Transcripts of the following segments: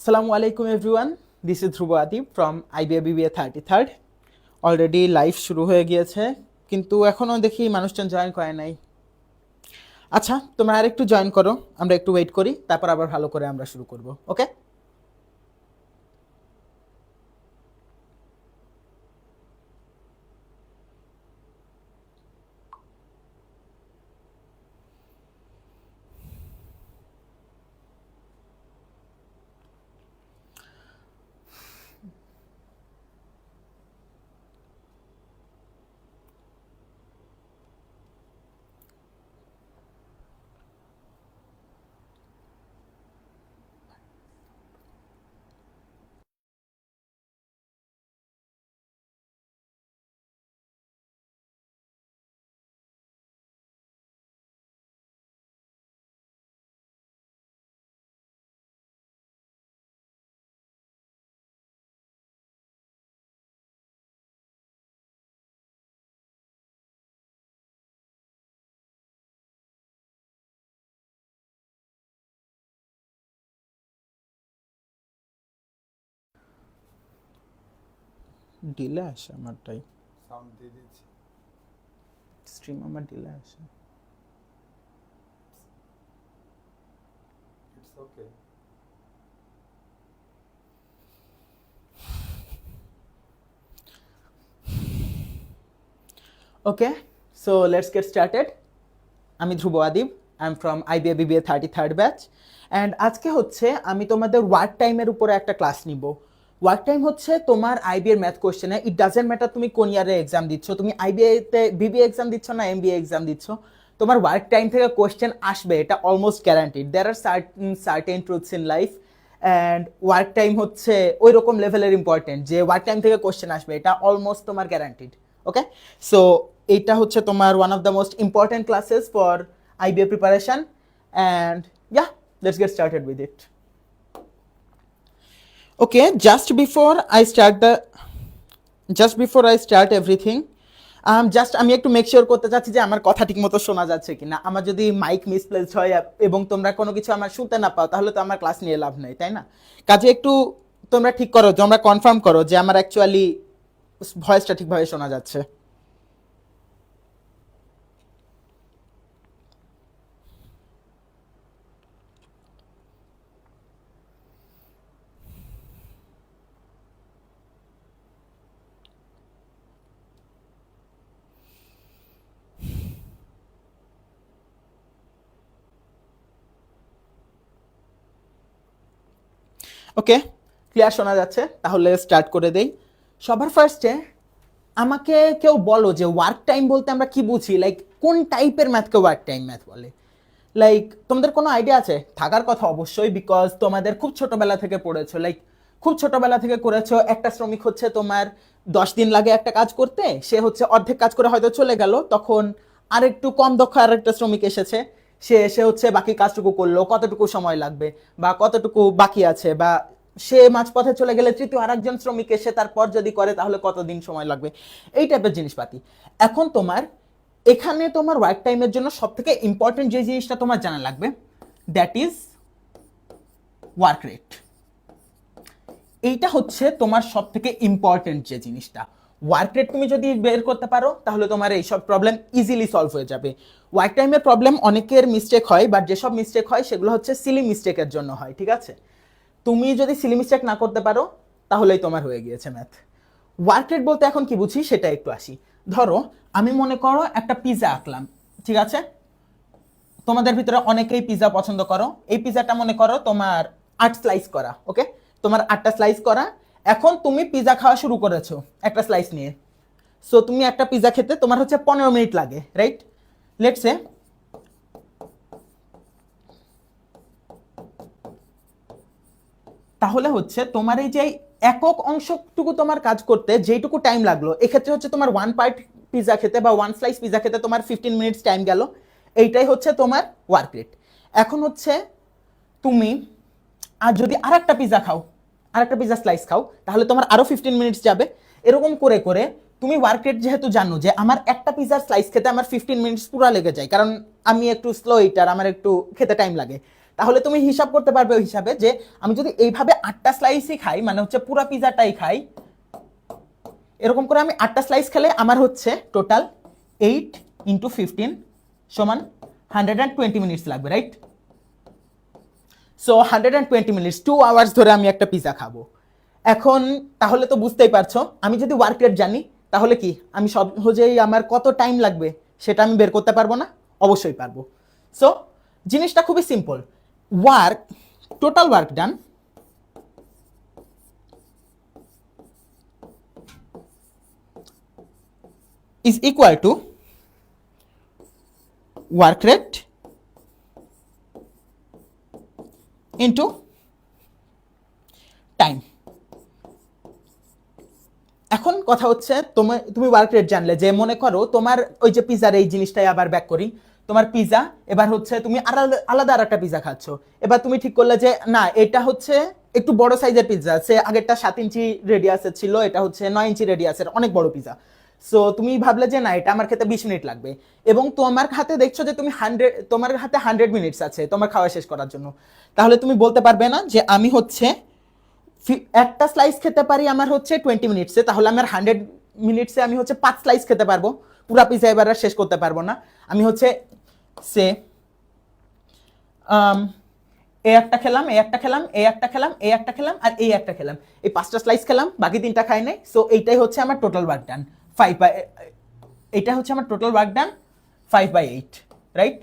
Assalamu alaikum everyone. This is Dhruva Adib from IBA BBA 33rd. Already live শুরু হয়ে গিয়েছে, কিন্তু এখনও দেখি মানুষজন জয়েন করে নাই। আচ্ছা, তোমরা আরেকটু জয়েন করো, আমরা একটু ওয়েট করি, তারপর আবার ভালো করে আমরা শুরু করব। ওকে? ডিলে আসে আমারটাই, সাউন্ড দিয়ে দিচ্ছি। স্ট্রিম আমার ডিলে আসে। It's okay. Okay, so let's get started. আমি Dhruba Adib, I am from IBA BBA 33rd batch. And আজকে হচ্ছে আমি তোমাদের ওয়ার্ক টাইমের উপরে একটা ক্লাস নিব। ওয়ার্ক টাইম হচ্ছে তোমার IBA ম্যাথ কোশ্চেনে, ইট ডাজেন্ট ম্যাটার তুমি কোন ইয়ারে এক্সাম দিচ্ছ, তুমি IBA-তে BBA এক্সাম দিচ্ছ না MBA এক্সাম দিচ্ছ, তোমার ওয়ার্ক টাইম থেকে কোশ্চেন আসবে, এটা almost guaranteed. There are certain truths in life, and work time হচ্ছে ওই রকম লেভেলের ইম্পর্টেন্ট যে ওয়ার্ক টাইম থেকে কোশ্চেন আসবে, এটা অলমোস্ট তোমার গ্যারান্টিড। ওকে, সো এইটা হচ্ছে তোমার one of the most important classes for IBA preparation, and yeah, let's get started with it. Okay, just before I start everything, just আমি একটু মেক শিওর করতে চাচ্ছি যে আমার কথা ঠিকমতো শোনা যাচ্ছে কিনা। আমার যদি মাইক মিসপ্লেসড হয় এবং তোমরা কোনো কিছু আমার শুনতে না পাও, তাহলে তো আমার ক্লাস নিয়ে লাভ নেই, তাই না? কাজে একটু তোমরা ঠিক করো, তোমরা কনফার্ম করো যে আমার অ্যাকচুয়ালি ভয়েসটা ঠিকভাবে শোনা যাচ্ছে। ওকে, ক্লিয়ার শোনা যাচ্ছে? তাহলে স্টার্ট করে দেই। সবার ফার্স্টে আমাকে কেউ বলো যে ওয়ার্ক টাইম বলতে আমরা কি বুঝি, লাইক কোন টাইপের ম্যাথকে ওয়ার্ক টাইম ম্যাথ বলে? লাইক তোমাদের কোনো আইডিয়া আছে? থাকার কথা অবশ্যই, বিকজ তোমাদের খুব ছোটবেলা থেকে পড়েছো, লাইক খুব ছোটবেলা থেকে করেছো। একটা শ্রমিক হচ্ছে তোমার 10 দিন লাগে একটা কাজ করতে, সে হচ্ছে অর্ধেক কাজ করে হয়তো চলে গেল, তখন আরেকটু কম দক্ষ আরেকটা শ্রমিক এসেছে, সে এসে হচ্ছে বাকি কাজটুকু করলো, কতটুকু সময় লাগবে বা কতটুকু বাকি আছে, বা সে মাঝপথে চলে গেলে তৃতীয় আরেকজন শ্রমিক এসে তারপর যদি করে তাহলে কতদিন সময় লাগবে, এই টাইপের জিনিসপাতি। এখন তোমার এখানে তোমার ওয়ার্ক টাইমের জন্য সব থেকে ইম্পর্টেন্ট যে জিনিসটা তোমার জানা লাগবে, দ্যাট ইজ ওয়ার্ক রেট। এইটা হচ্ছে তোমার সব থেকে ইম্পর্টেন্ট যে জিনিসটা। ওয়ার্ক রেট তুমি যদি বের করতে পারো তাহলে তোমার এইসব প্রবলেম ইজিলি সলভ হয়ে যাবে। ওয়ার্ক টাইমের প্রবলেম অনেকের মিস্টেক হয়, বাট যেসব মিস্টেক হয় সেগুলো হচ্ছে সিলি মিস্টেকের জন্য হয়, ঠিক আছে? তুমি যদি সিলি মিস্টেক না করতে পারো তাহলেই তোমার হয়ে গিয়েছে ম্যাথ। ওয়ার্ক রেট বলতে এখন কি বুঝি সেটা একটু আসি। ধরো আমি মনে করো একটা পিজা আঁকলাম, ঠিক আছে? তোমাদের ভিতরে অনেকেই পিজা পছন্দ করো। এই পিজাটা মনে করো তোমার 8 স্লাইস করা, ওকে? তোমার 8টা স্লাইস করা। এখন তুমি পিজা খাওয়া শুরু করেছো একটা স্লাইস নিয়ে। সো তুমি একটা পিজা খেতে তোমার হচ্ছে 15 মিনিট লাগে, রাইট? লেটস সে তাহলে হচ্ছে তোমার এই যে একক অংশটুকু তোমার কাজ করতে যেইটুকু টাইম লাগলো, এক্ষেত্রে হচ্ছে তোমার 1 পার্ট পিজা খেতে বা 1 স্লাইস পিজা খেতে তোমার 15 মিনিটস টাইম গেল। এইটাই হচ্ছে তোমার ওয়ার্ক রেট। এখন হচ্ছে তুমি আর যদি আরেকটা পিজা খাও, আরেকটা পিজা স্লাইস খাও, তাহলে তোমার আরো 15 মিনিটস যাবে। এরকম করে করে তুমি ওয়ার্ক রেট যেহেতু জানো যে আমার একটা পিজার স্লাইস খেতে আমার 15 মিনিটস পুরো লেগে যায়, কারণ আমি একটু স্লো ইটার, আমার একটু খেতে টাইম লাগে, তাহলে তুমি হিসাব করতে পারবে ওই হিসাবে যে আমি যদি এইভাবে 8টা স্লাইসই খাই, মানে হচ্ছে পুরো পিজাটাই খাই, এরকম করে আমি 8টা স্লাইস খেলে আমার হচ্ছে টোটাল 8 × 15 সমান 120 মিনিটস লাগবে, রাইট? সো 120 মিনিটস, 2 আওয়ার্স ধরে আমি একটা পিজা খাবো। এখন তাহলে তো বুঝতেই পারছো, আমি যদি ওয়ার্ক রেট জানি তাহলে কি আমি সহজেই আমার কত টাইম লাগবে সেটা আমি বের করতে পারবো না? অবশ্যই পারবো। সো জিনিসটা খুবই simple, work, total work done is equal to work rate into time. এখন কথা হচ্ছে তুমি ওয়ার্ক রেট জানলে, যে মনে করো তোমার ওই যে পিজার এই জিনিসটাই আবার ব্যাক করি, তোমার পিজা এবার হচ্ছে তুমি আলাদা আর একটা পিজা খাচ্ছ, এবার তুমি ঠিক করলে যে না এটা হচ্ছে একটু বড় সাইজের পিজা, সে আগেরটা 7 ইঞ্চি রেডিয়াসের ছিল, এটা হচ্ছে 9 ইঞ্চি রেডিয়াসের, অনেক বড় পিজা। সো তুমি ভাবলে যে না এটা আমার খেতে 20 মিনিট লাগবে, এবং তোমার হাতে দেখছো যে তোমার হাতে 100 মিনিটস আছে তোমার খাওয়া শেষ করার জন্য, তাহলে তুমি বলতে পারবে না যে আমি হচ্ছে একটা স্লাইস খেতে পারি আমার হচ্ছে 20 মিনিটসে, তাহলে আমার 100 মিনিটসে আমি হচ্ছে 5 স্লাইস খেতে পারবো, পুরা পিজা এবার আর শেষ করতে পারবো না। আমি হচ্ছে সে এ একটা খেলাম, এ একটা খেলাম, এ একটা খেলাম, এ একটা খেলাম, আর এই একটা খেলাম, এই 5টা স্লাইস খেলাম, বাকি 3টা খাই নাই। সো এইটাই হচ্ছে আমার টোটাল ওয়ার্ক ডান 5/8, হচ্ছে আমার total work done 5/8, right?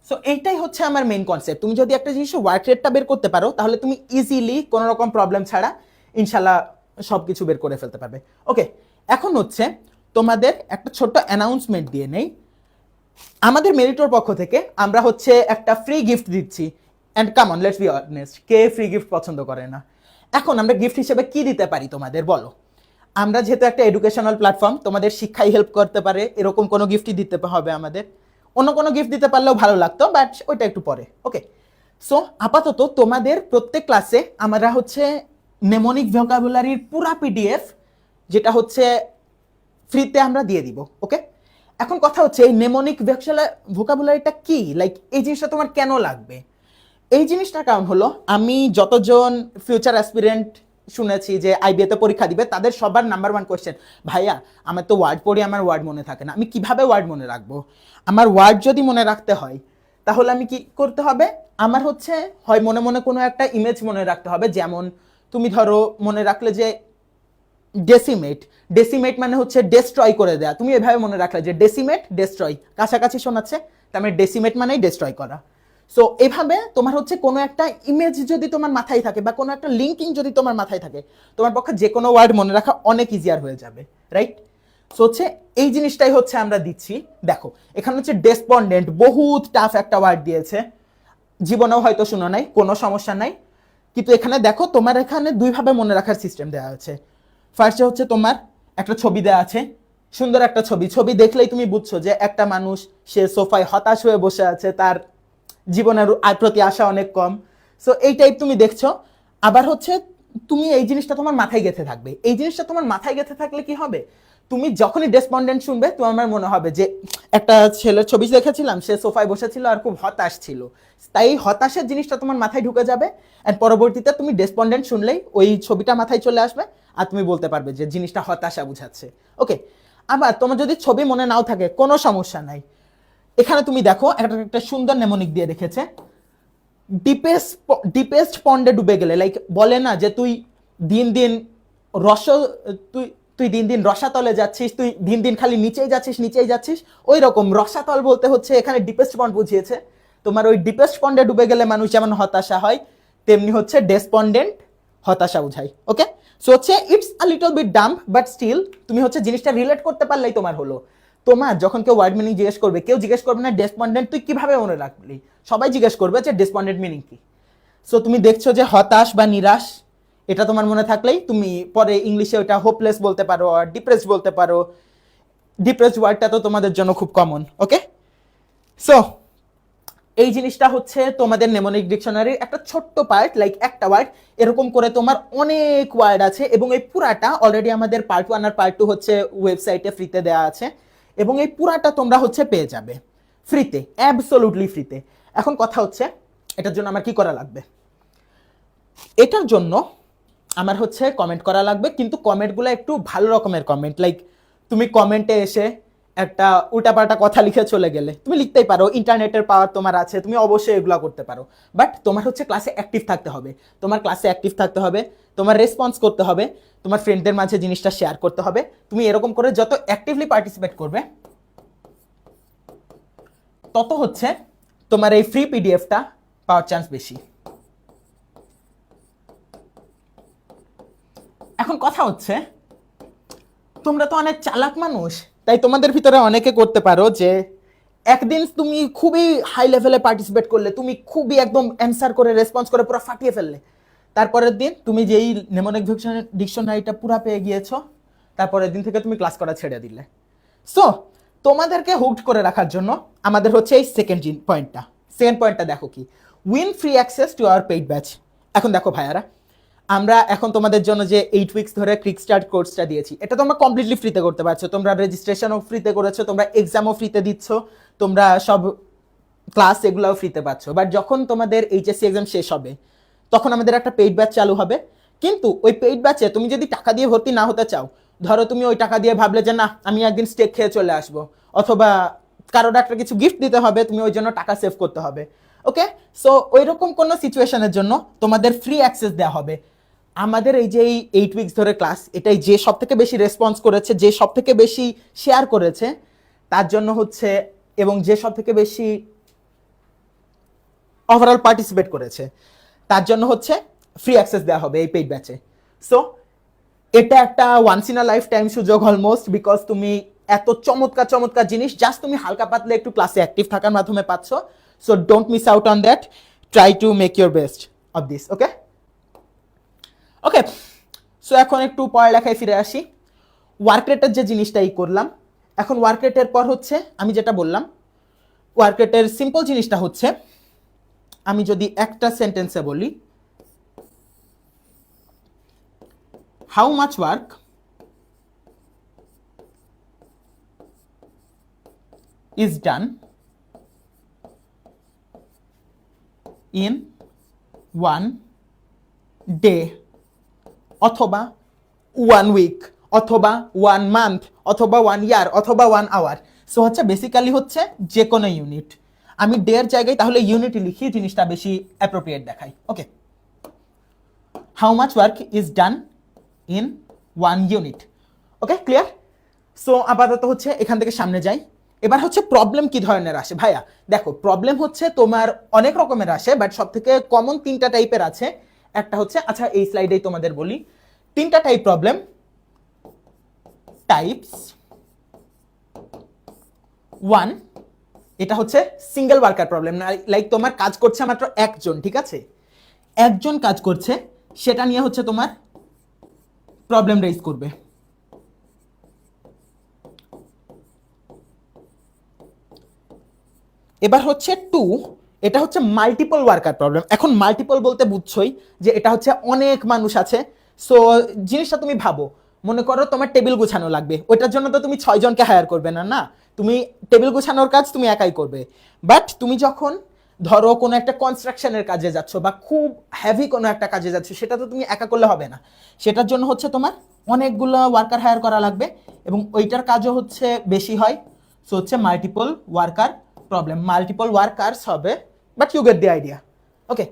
So এইটাই হচ্ছে আমার মেইন কনসেপ্ট। তুমি যদি একটা জিনিস ওয়ার্ক রেটটা বের করতে পারো তাহলে তুমি ইজিলি কোনো রকম প্রবলেম ছাড়া ইনশাল্লাহ সব কিছু বের করে ফেলতে পারবে। ওকে, এখন হচ্ছে তোমাদের একটা ছোট্ট অ্যানাউন্সমেন্ট দিয়ে নেই। আমাদের মেরিটোর পক্ষ থেকে আমরা হচ্ছে একটা ফ্রি গিফট দিচ্ছি, and come on let's be honest, কে ফ্রি গিফট পছন্দ করে না? এখন আমরা গিফট হিসেবে কি দিতে পারি তোমাদের, বলো? আমরা যেহেতু একটা এডুকেশনাল প্ল্যাটফর্ম, তোমাদের শিক্ষায় হেল্প করতে পারে এরকম কোনো গিফটই দিতে হবে আমাদের। অন্য কোনো গিফট দিতে পারলেও ভালো লাগতো, বাট ওইটা একটু পরে। ওকে, সো আপাতত তোমাদের প্রত্যেক ক্লাসে আমরা হচ্ছে নেমোনিক ভোকাবুলারির পুরা পিডিএফ, যেটা হচ্ছে ফ্রিতে আমরা দিয়ে দিব। ওকে, এখন কথা হচ্ছে এই নেমোনিক ভোকাবুলারিটা কি, লাইক এই জিনিসটা তোমার কেন লাগবে? এই জিনিসটার কারণ হলো, আমি যতজন ফিউচার অ্যাসপিরেন্ট শুনেছি যে আইবিএতে পরীক্ষা দিবে, তাদের সবার নাম্বার 1 কোয়েশ্চেন, ভাইয়া আমার তো ওয়ার্ড পড়ি, আমার ওয়ার্ড মনে থাকে না, আমি কিভাবে ওয়ার্ড মনে রাখবো? আমার ওয়ার্ড যদি মনে রাখতে হয় তাহলে আমি কি করতে হবে? আমার হচ্ছে হয় মনে মনে কোনো একটা ইমেজ মনে রাখতে হবে, যেমন তুমি ধরো মনে রাখলে যে ডেসিমেট মানে হচ্ছে ডেস্ট্রয় করে দেয়া, তুমি এভাবে মনে রাখলে যে ডেসিমেট ডেস্ট্রয়, কাছাকাছি শোনাচ্ছে, তার মানে ডেসিমেট মানেই ডেস্ট্রয় করা। সো এভাবে তোমার হচ্ছে কোনো একটা ইমেজ যদি তোমার মাথায় থাকে বা কোনো একটা লিঙ্কিং যদি তোমার মাথায় থাকে, তোমার পক্ষে যে কোনো ওয়ার্ড মনে রাখা অনেক ইজিয়ার হয়ে যাবে, রাইট? সো হচ্ছে এই জিনিসটাই হচ্ছে আমরা দিচ্ছি। দেখো এখানে হচ্ছে ডেসপন্ডেন্ট, বহুত টাফ একটা ওয়ার্ড দিয়েছে, জীবনেও হয়তো শুনো নাই, কোনো সমস্যা নাই, কিন্তু এখানে দেখো তোমার এখানে দুইভাবে মনে রাখার সিস্টেম দেওয়া আছে। ফার্স্টে হচ্ছে তোমার একটা ছবি দেওয়া আছে, সুন্দর একটা ছবি দেখলেই তুমি বুঝছো যে একটা মানুষ, সে সোফায় হতাশ হয়ে বসে আছে, তার জীবনের প্রতি আশা অনেক কম। সো এই টাইপ তুমি দেখছো। আবার হচ্ছে তুমি এই জিনিসটা তোমার মাথায় গেঁথে থাকবে। এই জিনিসটা তোমার মাথায় গেঁথে থাকলে কি হবে, তুমি যখনই ডেসপন্ডেন্ট শুনবে তোমার মনে হবে যে একটা ছেলের ছবি দেখেছিলাম, সে সোফায় বসেছিল আর খুব হতাশ ছিল, তাই হতাশের জিনিসটা তোমার মাথায় ঢুকে যাবে, আর পরবর্তীতে তুমি ডেসপন্ডেন্ট শুনলেই ওই ছবিটা মাথায় চলে আসবে, আর তুমি বলতে পারবে যে জিনিসটা হতাশা বুঝাচ্ছে। ওকে, আবার তোমার যদি ছবি মনে নাও থাকে কোনো সমস্যা নাই, এখানে তুমি দেখো একটা সুন্দর নেমোনিক দিয়ে রেখেছে, ডিপেস্ট পন্ডে ডুবে গেলে, লাইক বলে না যে তুই দিন দিন রস তুই তুই দিন দিন রসাতলে যাচ্ছিস, তুই দিন দিন খালি নিচেই যাচ্ছিস, ওই রকম রসাতল বলতে হচ্ছে এখানে ডিপেস্ট পন্ড বুঝিয়েছে। তোমার ওই ডিপেস্ট পন্ডে ডুবে গেলে মানুষ যেমন হতাশা হয়, তেমনি হচ্ছে ডেসপন্ডেন্ট হতাশা বুঝায়। ওকে, সো হচ্ছে it's a little bit dump, but still তুমি হচ্ছে জিনিসটা রিলেট করতে পারলেই তোমার হলো। তোমার যখন কেউ ওয়ার্ড মিনিং জিজ্ঞেস করবে, কেউ জিজ্ঞেস করবে না ডেসপন্ডেন্ট তুই কিভাবে মনে রাখলি, সবাই জিজ্ঞেস করবে যে ডেসপন্ডেন্ট মিনিং কি। সো তুমি দেখছো যে হতাশ বা নিরাশ, এটা তোমার মনে থাকলেই তুমি পরে ইংলিশে ওটা হোপলেস বলতে পারো আর ডিপ্রেসড বলতে পারো। ডিপ্রেসড ওয়ার্ডটা তো তোমাদের জন্য খুব কমন। ওকে, সো এই জিনিসটা হচ্ছে তোমাদের নেমোনিক ডিকশনারির একটা ছোট্ট পার্ট, লাইক একটা ওয়ার্ড, এরকম করে তোমার অনেক ওয়ার্ড আছে, এবং এই পুরাটা অলরেডি আমাদের পার্ট 1 আর পার্ট 2 হচ্ছে ওয়েবসাইটে ফ্রিতে দেওয়া আছে, এবং এই পুরাটা তোমরা হচ্ছে পেয়ে যাবে ফ্রিতে, অ্যাবসোলুটলি ফ্রিতে। এখন কথা হচ্ছে এটার জন্য আমার কি করা লাগবে? এটার জন্য আমার হচ্ছে কমেন্ট করা লাগবে, কিন্তু কমেন্টগুলো একটু ভালো রকমের কমেন্ট। লাইক তুমি কমেন্টে এসে একটা উল্টাপাল্টা কথা লিখে চলে গেলে, তুমি লিখতেই পারো, ইন্টারনেটের পাওয়ার তোমার আছে, তুমি অবশ্যই এগুলো করতে পারো, বাট তোমার হচ্ছে ক্লাসে অ্যাক্টিভ থাকতে হবে। তোমার ক্লাসে অ্যাক্টিভ থাকতে হবে, তোমার রেসপন্স করতে হবে, তোমার ফ্রেন্ডদের মাঝে জিনিসটা শেয়ার করতে হবে। তুমি এরকম করে যত অ্যাক্টিভলি পার্টিসিপেট করবে, তত হচ্ছে তোমার এই ফ্রি পিডিএফটা পাওয়ার চান্স বেশি। এখন কথা হচ্ছে, তোমরা তো অনেক চালাক মানুষ, তাই তোমাদের ভিতরে অনেকে করতে পারো যে একদিন তুমি খুবই হাই লেভেলে পার্টিসিপেট করলে, তুমি খুবই একদম অ্যান্সার করে রেসপন্স করে পুরো ফাটিয়ে ফেললে, তারপরের দিন তুমি যেই নেমোনিক ডিকশনারিটা পুরো পেয়ে গিয়েছো, তারপরের দিন থেকে তুমি ক্লাস করা ছেড়ে দিলে। সো তোমাদেরকে হুকড করে রাখার জন্য আমাদের হচ্ছে এই সেকেন্ড পয়েন্টটা দেখো কি, win free access to our paid batch. এখন দেখো ভাইয়ারা, আমরা এখন তোমাদের জন্য যে 8 উইকস ধরে ক্রিক স্টার্ট কোর্সটা দিয়েছি, এটা তোমরা কমপ্লিটলি ফ্রিতে করতে পারছো। তোমরা রেজিস্ট্রেশনও ফ্রিতে করেছো, তোমরা এক্সামও ফ্রিতে দিচ্ছ, তোমরা সব ক্লাস এগুলোও ফ্রিতে পাচ্ছ। বাট যখন তোমাদের এইচএসসি এক্সাম শেষ হবে, তখন আমাদের একটা পেইড ব্যাচ চালু হবে। কিন্তু ওই পেইড ব্যাচে তুমি যদি টাকা দিয়ে ভর্তি না হতে চাও, ধরো তুমি ওই টাকা দিয়ে ভাবলে যে না আমি একদিন স্টেক খেয়ে চলে আসবো, অথবা কারোর একটা কিছু গিফট দিতে হবে, তুমি ওই জন্য টাকা সেভ করতে হবে, ওকে? সো ওই রকম কোনো সিচুয়েশনের জন্য তোমাদের ফ্রি অ্যাক্সেস দেওয়া হবে। আমাদের এই যে 8 উইকস ধরে ক্লাস, এটাই যে সব থেকে বেশি রেসপন্স করেছে, যে সব থেকে বেশি শেয়ার করেছে, তার জন্য হচ্ছে, এবং যে সব থেকে বেশি ওভারঅল পার্টিসিপেট করেছে, তার জন্য হচ্ছে ফ্রি অ্যাক্সেস দেওয়া হবে এই পেইড ব্যাচে। সো এটা একটা once in a lifetime সুযোগ অলমোস্ট, বিকজ তুমি এত চমৎকার চমৎকার জিনিস জাস্ট তুমি হালকা পাতলে একটু ক্লাসে অ্যাক্টিভ থাকার মাধ্যমে পাচ্ছ। So don't miss out on that, try to make your best of this, okay? Okay, so এখন একটু পড়ালেখায় ফিরে আসি। ওয়ার্ক রেটের যে জিনিসটাই করলাম, এখন ওয়ার্ক রেটের পর হচ্ছে আমি যেটা বললাম, ওয়ার্ক রেটের সিম্পল জিনিসটা হচ্ছে, আমি যদি একটা সেন্টেন্সে বলি, how much work is done in one day, অথবা 1 উইক, অথবা 1 মান্থ, অথবা 1 ইয়ার, অথবা 1 আওয়ার। সো হচ্ছে বেসিক্যালি হচ্ছে যে কোনো ইউনিট। আমি ডের জায়গায় তাহলে ইউনিট লিখি, জিনিসটা বেশি অ্যাপ্রোপ্রিয়েট দেখাই, okay? How much work is done in 1 unit, okay? Clear? So আপাতত হচ্ছে এখান থেকে সামনে যাই। এবার হচ্ছে প্রবলেম কি ধরনের আসে ভাইয়া? দেখো, প্রবলেম হচ্ছে তোমার অনেক রকমের আসে, বাট সব থেকে কমন 3টা টাইপের আছে। একটা হচ্ছে, আচ্ছা এই স্লাইডেই তোমাদের বলি 3টা টাইপ প্রবলেম। টাইপস 1, এটা হচ্ছে সিঙ্গেল ওয়ার্কার প্রবলেম, লাইক তোমার কাজ করছে মাত্র একজন, ঠিক আছে? একজন কাজ করছে, সেটা নিয়ে হচ্ছে তোমার প্রবলেম রেইজ করবে। এবার হচ্ছে 2, এটা হচ্ছে মাল্টিপল ওয়ার্কার প্রবলেম। এখন মাল্টিপল বলতে বুঝছোই যে এটা হচ্ছে অনেক মানুষ আছে। সো জিনিসটা তুমি ভাবো, মনে করো তোমার টেবিল গুছানো লাগবে, ওইটার জন্য তো তুমি 6 জনকে হায়ার করবে না, না, তুমি টেবিল গুছানোর কাজ তুমি একাই করবে। বাট তুমি যখন ধরো কোনো একটা কনস্ট্রাকশনের কাজে যাচ্ছ, বা খুব হেভি কোনো একটা কাজে যাচ্ছ, সেটা তো তুমি একা করলে হবে না, সেটার জন্য হচ্ছে তোমার অনেকগুলো ওয়ার্কার হায়ার করা লাগবে, এবং ওইটার কাজও হচ্ছে বেশি হয়। সো হচ্ছে multiple worker problem, multiple workers হবে, but you get the idea, okay?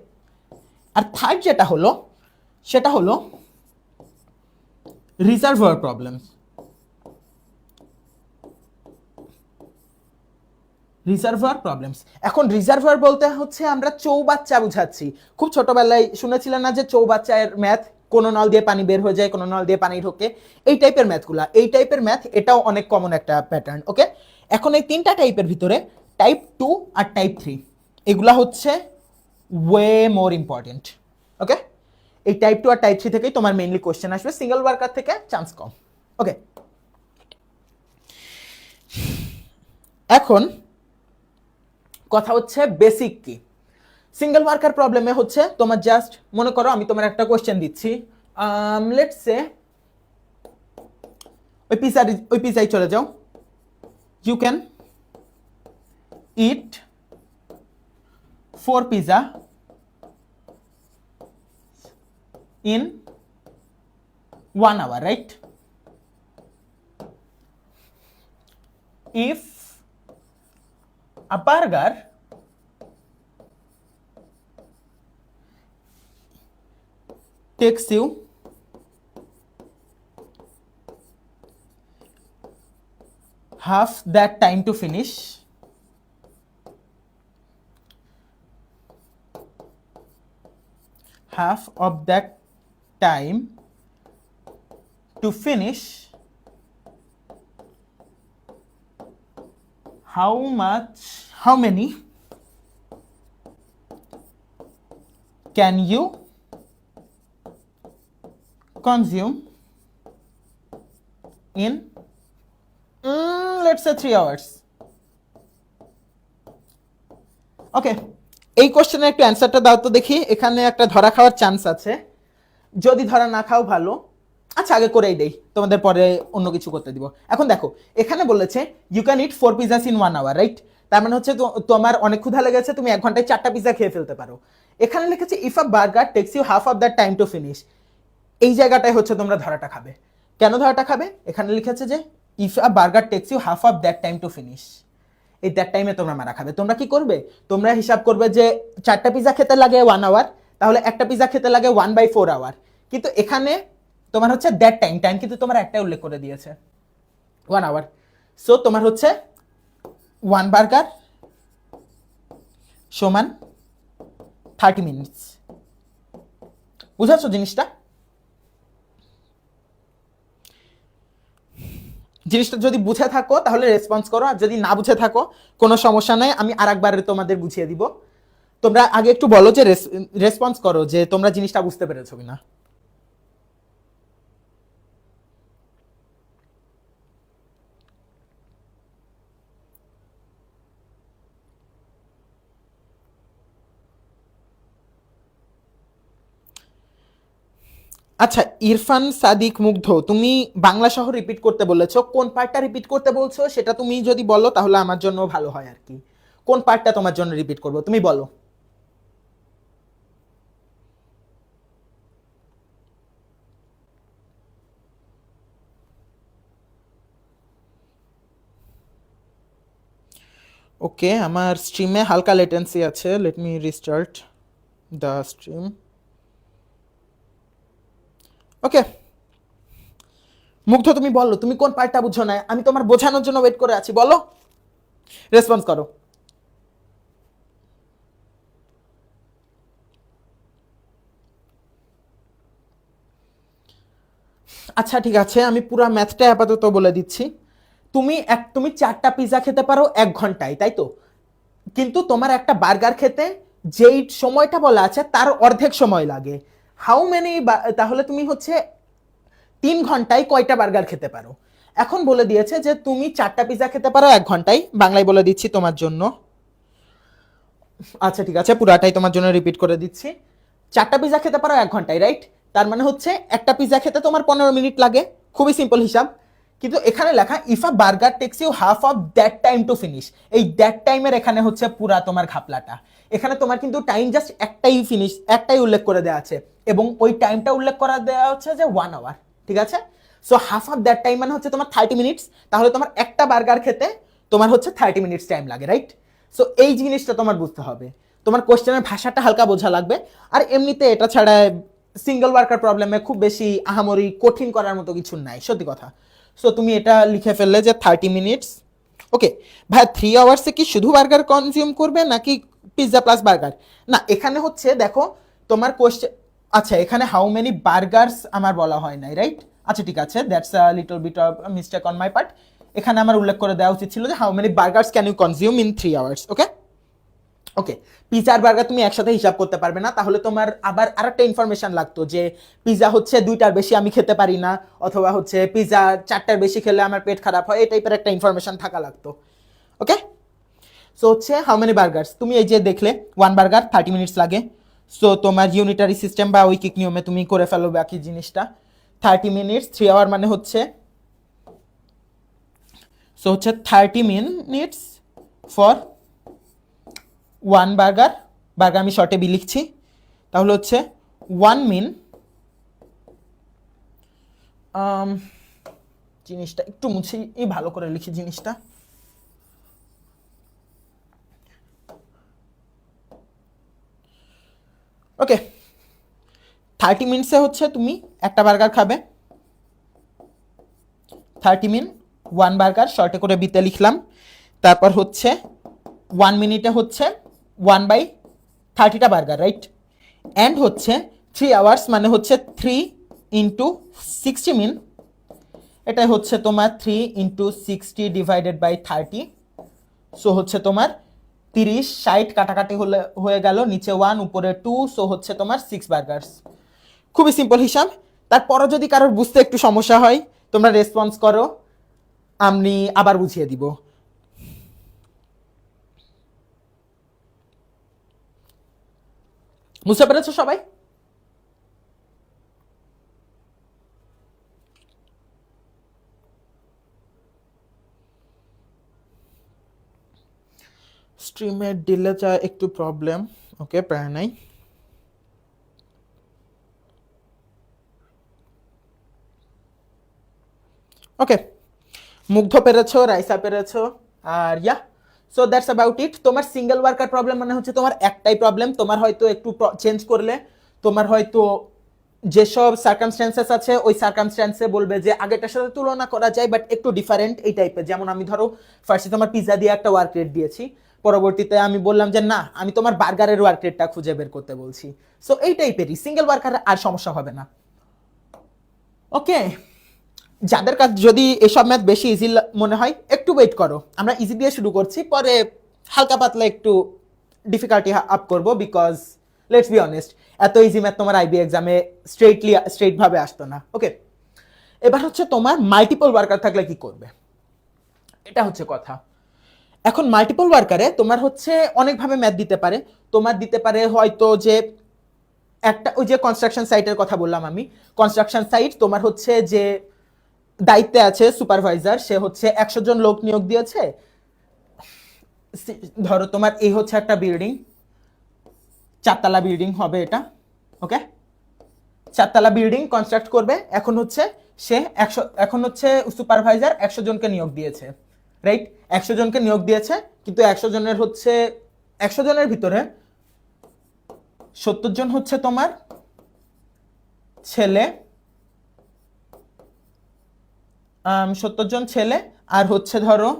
আর থার্ড যেটা হলো, সেটা হলো রিজার্ভার প্রবলেম। রিজার্ভার প্রবলেমস, এখন রিজার্ভার বলতে হচ্ছে আমরা চৌবাচ্চা বুঝাচ্ছি। খুব ছোটবেলায় শুনেছিলেন না যে চৌবাচ্চার ম্যাথ, কোনো নল দিয়ে পানি বের হয়ে যায়, কোনো নল দিয়ে পানি ঢোকে, এই টাইপের ম্যাথগুলা, এই টাইপের ম্যাথ, এটাও অনেক কমন একটা প্যাটার্ন, ওকে? এখন এই 3টা টাইপের ভিতরে টাইপ 2 আর টাইপ 3, এগুলা হচ্ছে ওয়ে মোর ইম্পর্টেন্ট, ওকে? এই টাইপ 2 আর টাইপ 3 থেকেই তোমার মেইনলি কোশ্চেন আসবে, সিঙ্গেল ওয়ার্কার থেকে চান্স কম, ওকে? এখন কথা হচ্ছে বেসিক কি। সিঙ্গেল ওয়ার্কার প্রবলেমে হচ্ছে তোমার জাস্ট মনে করো আমি তোমার একটা কোশ্চেন দিচ্ছি, লেটস সে ওই পিজায় চলে যাও, you can eat 4 pizza in 1 hour, right? If a burger takes you half that time to finish, half of that time to finish, how many can you consume in let's say 3 hours? ওকে, এই কোশ্চেনের একটু অ্যান্সারটা দাও তো দেখি। এখানে একটা ধরা খাওয়ার চান্স আছে, যদি ধরা না খাও ভালো। আচ্ছা, আগে করেই দেই, তোমাদের পরে অন্য কিছু করতে দিব। এখন দেখো, এখানে বলেছে you can eat 4 pizzas in 1 hour, right? তার মানে হচ্ছে তোমার অনেক ক্ষুধা লেগেছে, তুমি 1 ঘন্টায় 4টা পিজা খেয়ে ফেলতে পারো। এখানে লিখেছে if a burger takes you half of that time to finish. এই জায়গাটায় হচ্ছে তোমরা ধরাটা খাবে। কেন ধরাটা খাবে? এখানে লিখেছে যে if a burger takes you half of that time to finish. এই দ্যাট টাইমে তোমরা মারা খাবে। তোমরা কি করবে? তোমরা হিসাব করবে যে 4টা পিজা খেতে লাগে 1 আওয়ার, তাহলে একটা পিজা খেতে লাগে 1/4 আওয়ার। কিন্তু এখানে তোমার হচ্ছে দ্যাট টাইম কিন্তু তোমার একটাই উল্লেখ করে দিয়েছে 1 আওয়ার। সো তোমার হচ্ছে 1 বার্গার সমান 30 মিনিটস। বুঝাচ্ছ জিনিসটা? জিনিসটা যদি বুঝে থাকো তাহলে রেসপন্স করো, আর যদি না বুঝে থাকো কোনো সমস্যা নাই, আমি আরেকবার তোমাদের বুঝিয়ে দিব। তোমরা আগে একটু বলো যে রেসপন্স করো যে তোমরা জিনিসটা বুঝতে পেরেছো কিনা। আচ্ছা, ইরফান সাদিক মুগ্ধ, তুমি বাংলা সহ রিপিট করতে বলেছো। কোন পার্টটা রিপিট করতে বলছো সেটা তুমি যদি বলো তাহলে আমার জন্য ভালো হয় আর কি। কোন পার্টটা তোমার জন্য রিপিট করবো তুমি বলো। ওকে, আমার স্ট্রিমে হালকা লেটেন্সি আছে, let me restart the stream. Okay Mugdha, তুমি বলো তুমি কোন পার্টটা বুঝো না, আমি তোমার বোঝানোর জন্য ওয়েট করে আছি, বলো, রেসপন্স করো। আচ্ছা ঠিক আছে, আমি পুরো ম্যাথটা আপাতত বলে দিচ্ছি। তুমি 4টা পিজা খেতে পারো 1 ঘন্টায়, তাই তো? কিন্তু তোমার একটা বার্গার খেতে যেই সময়টা বলা আছে তার অর্ধেক সময় লাগে। হাউ মেনি, তাহলে তুমি হচ্ছে 3 ঘন্টায় কয়টা বার্গার খেতে পারো? এখন বলে দিয়েছে যে তুমি 4টা পিজা খেতে পারো 1 ঘন্টায়। বাংলায় বলে দিচ্ছি তোমার জন্য। আচ্ছা ঠিক আছে, পুরাটাই তোমার জন্য রিপিট করে দিচ্ছি। 4টা পিজা খেতে পারো 1 ঘন্টায়, রাইট? তার মানে হচ্ছে একটা পিজা খেতে তোমার 15 মিনিট লাগে। খুবই সিম্পল হিসাব। কিন্তু এখানে লেখা if a burger takes you half of that time to finish. এই দ্যাট টাইমের এখানে হচ্ছে পুরা তোমার ঘাপলাটা। এখানে তোমার কিন্তু টাইম জাস্ট একটাই উল্লেখ করে দেওয়া আছে, এবং ওই টাইমটা উল্লেখ করা দেওয়া হচ্ছে যে 1 আওয়ার। ঠিক আছে? So half of that time মানে হচ্ছে তোমার 30 মিনিটস। তাহলে তোমার একটা বার্গার খেতে তোমার হচ্ছে 30 মিনিটস টাইম লাগে, রাইট? সো এই জিনিসটা তোমার বুঝতে হবে। তোমার কোশ্চেনের ভাষাটা হালকা বোঝা লাগবে। আর এমনিতে এটা ছাড়া সিঙ্গেল ওয়ার্কার প্রবলেমে খুব বেশি আহামরি কঠিন করার মতো কিছু নাই, সত্যি কথা। সো তুমি এটা লিখে ফেললে যে 30 মিনিটস। ওকে ভাই, 3 আওয়ার্সে কি শুধু বার্গার কনজিউম করবে নাকি পিৎজা প্লাস বার্গার? না, এখানে হচ্ছে দেখো তোমার কোশ্চেন, আচ্ছা এখানে হাউ মেনি বার্গার্স আমার বলা হয় নাই, রাইট? আচ্ছা ঠিক আছে, that's a little bit of mistake on my part. এখানে আমার উল্লেখ করে দেওয়া উচিত ছিল যে how many burgers can you consume in 3 hours. Okay okay, pizza আর বার্গার তুমি একসাথে হিসাব করতে পারবে না, তাহলে তোমার আবার আরেকটা ইনফরমেশন লাগতো যে পিজা হচ্ছে 2টার বেশি আমি খেতে পারি না, অথবা হচ্ছে পিজা 4টার বেশি খেলে আমার পেট খারাপ হয়, এই টাইপের একটা ইনফরমেশন থাকা লাগতো। ওকে, সো হচ্ছে হাউ মেনি বার্গার্স, তুমি এই যে দেখলে 1 বার্গার 30 মিনিটস লাগে। সো তোমার ইউনিটারি সিস্টেম বা ঐকিক নিয়মে তুমি করে ফেলো বাকি জিনিসটা। 30 মিনিটস 3 আওয়ার মানে হচ্ছে, সো হচ্ছে 30 মিনিটস ফর 1 বার্গার। বার্গার আমি শর্টে বি লিখছি, তাহলে হচ্ছে 1 মিন আম, জিনিসটা একটু মুছে ভালো করে লিখি জিনিসটা। ওকে, 30 মিনিটসে হচ্ছে তুমি একটা বার্গার খাবে। 30 মিনিট 1 বার্গার, শর্টে করে বিতে লিখলাম। তারপর হচ্ছে 1 মিনিটে হচ্ছে 1/30টা বার্গার, রাইট? অ্যান্ড হচ্ছে 3 আওয়ার্স, মানে হচ্ছে 3 × 60 মিনিট। এটাই হচ্ছে তোমার 3 × 60 ডিভাইডেড বাই 30। সো হচ্ছে তোমার 30, 60 কাটাকাটি হলে হয়ে গেল, নিচে 1 উপরে 2, সো হচ্ছে তোমার 6 বার্গার্স। খুবই সিম্পল হিসাব। তারপরও যদি কারোর বুঝতে একটু সমস্যা হয় তোমরা রেসপন্স করো, আমি আবার বুঝিয়ে দিব। বুঝতে পেরেছো সবাই? স্ট্রিমের ডিলেটা একটু প্রবলেম, ওকে, প্রায় নাই। ওকে, মুগ্ধ পেরেছো, রাইসা পেরেছো, আর ইয়া, সো দ্যাটস অ্যাবাউট ইট। তোমার সিঙ্গেল ওয়ার্কার প্রবলেম মানে হচ্ছে তোমার একটাই প্রবলেম। তোমার হয়তো একটু চেঞ্জ করলে তোমার হয়তো যেসব সার্কামস্ট্যান্সেস আছে ওই সার্কামস্ট্যান্সে বলবে যে আগেরটার সাথে তুলনা করা যায় বাট একটু ডিফারেন্ট এই টাইপের। যেমন আমি ধরো ফার্স্টে তোমার পিৎজা দিয়ে একটা ওয়ার্ক রেট দিয়েছি, পরবর্তীতে আমি বললাম যে না আমি তোমার বার্গারের ওয়ার্ক রেটটা খুঁজে বের করতে বলছি। সো এই টাইপেরই সিঙ্গেল ওয়ার্কার আর সমস্যা হবে না। ওকে, যাদের কাছে যদি এসব ম্যাথ বেশি ইজি মনে হয় একটু ওয়েট করো, আমরা ইজি দিয়ে শুরু করছি, পরে হালকা পাতলা একটু ডিফিকাল্টি আপ করবো, বিকজ লেটস বি অনেস্ট এত ইজি ম্যাথ তোমার আইবি এক্সামে স্ট্রেট ভাবে আসতো না। ওকে, এবার হচ্ছে তোমার মাল্টিপল ওয়ার্কার থাকলে কি করবে, এটা হচ্ছে কথা। এখন মাল্টিপল ওয়ার্কারে তোমার হচ্ছে অনেকভাবে ম্যাথ দিতে পারে। তোমার দিতে পারে হয়তো যে একটা, ওই যে কনস্ট্রাকশন সাইটের কথা বললাম আমি, কনস্ট্রাকশন সাইট তোমার হচ্ছে যে দায়িত্বে আছে সুপারভাইজার, সে হচ্ছে 100 জন লোক নিয়োগ দিয়েছে। ধরো তোমার এই হচ্ছে একটা বিল্ডিং, 4 তলা বিল্ডিং হবে এটা, ওকে, 4 তলা বিল্ডিং কনস্ট্রাক্ট করবে। এখন হচ্ছে সে 100, এখন হচ্ছে সুপারভাইজার 100 জনকে নিয়োগ দিয়েছে, রাইট? 100 জনকে নিয়োগ দিয়েছে, কিন্তু 100 জনের হচ্ছে 100 জনের ভিতরে 70 জন হচ্ছে তোমার ছেলে, 70 জন ছেলে, আর হচ্ছে ধরো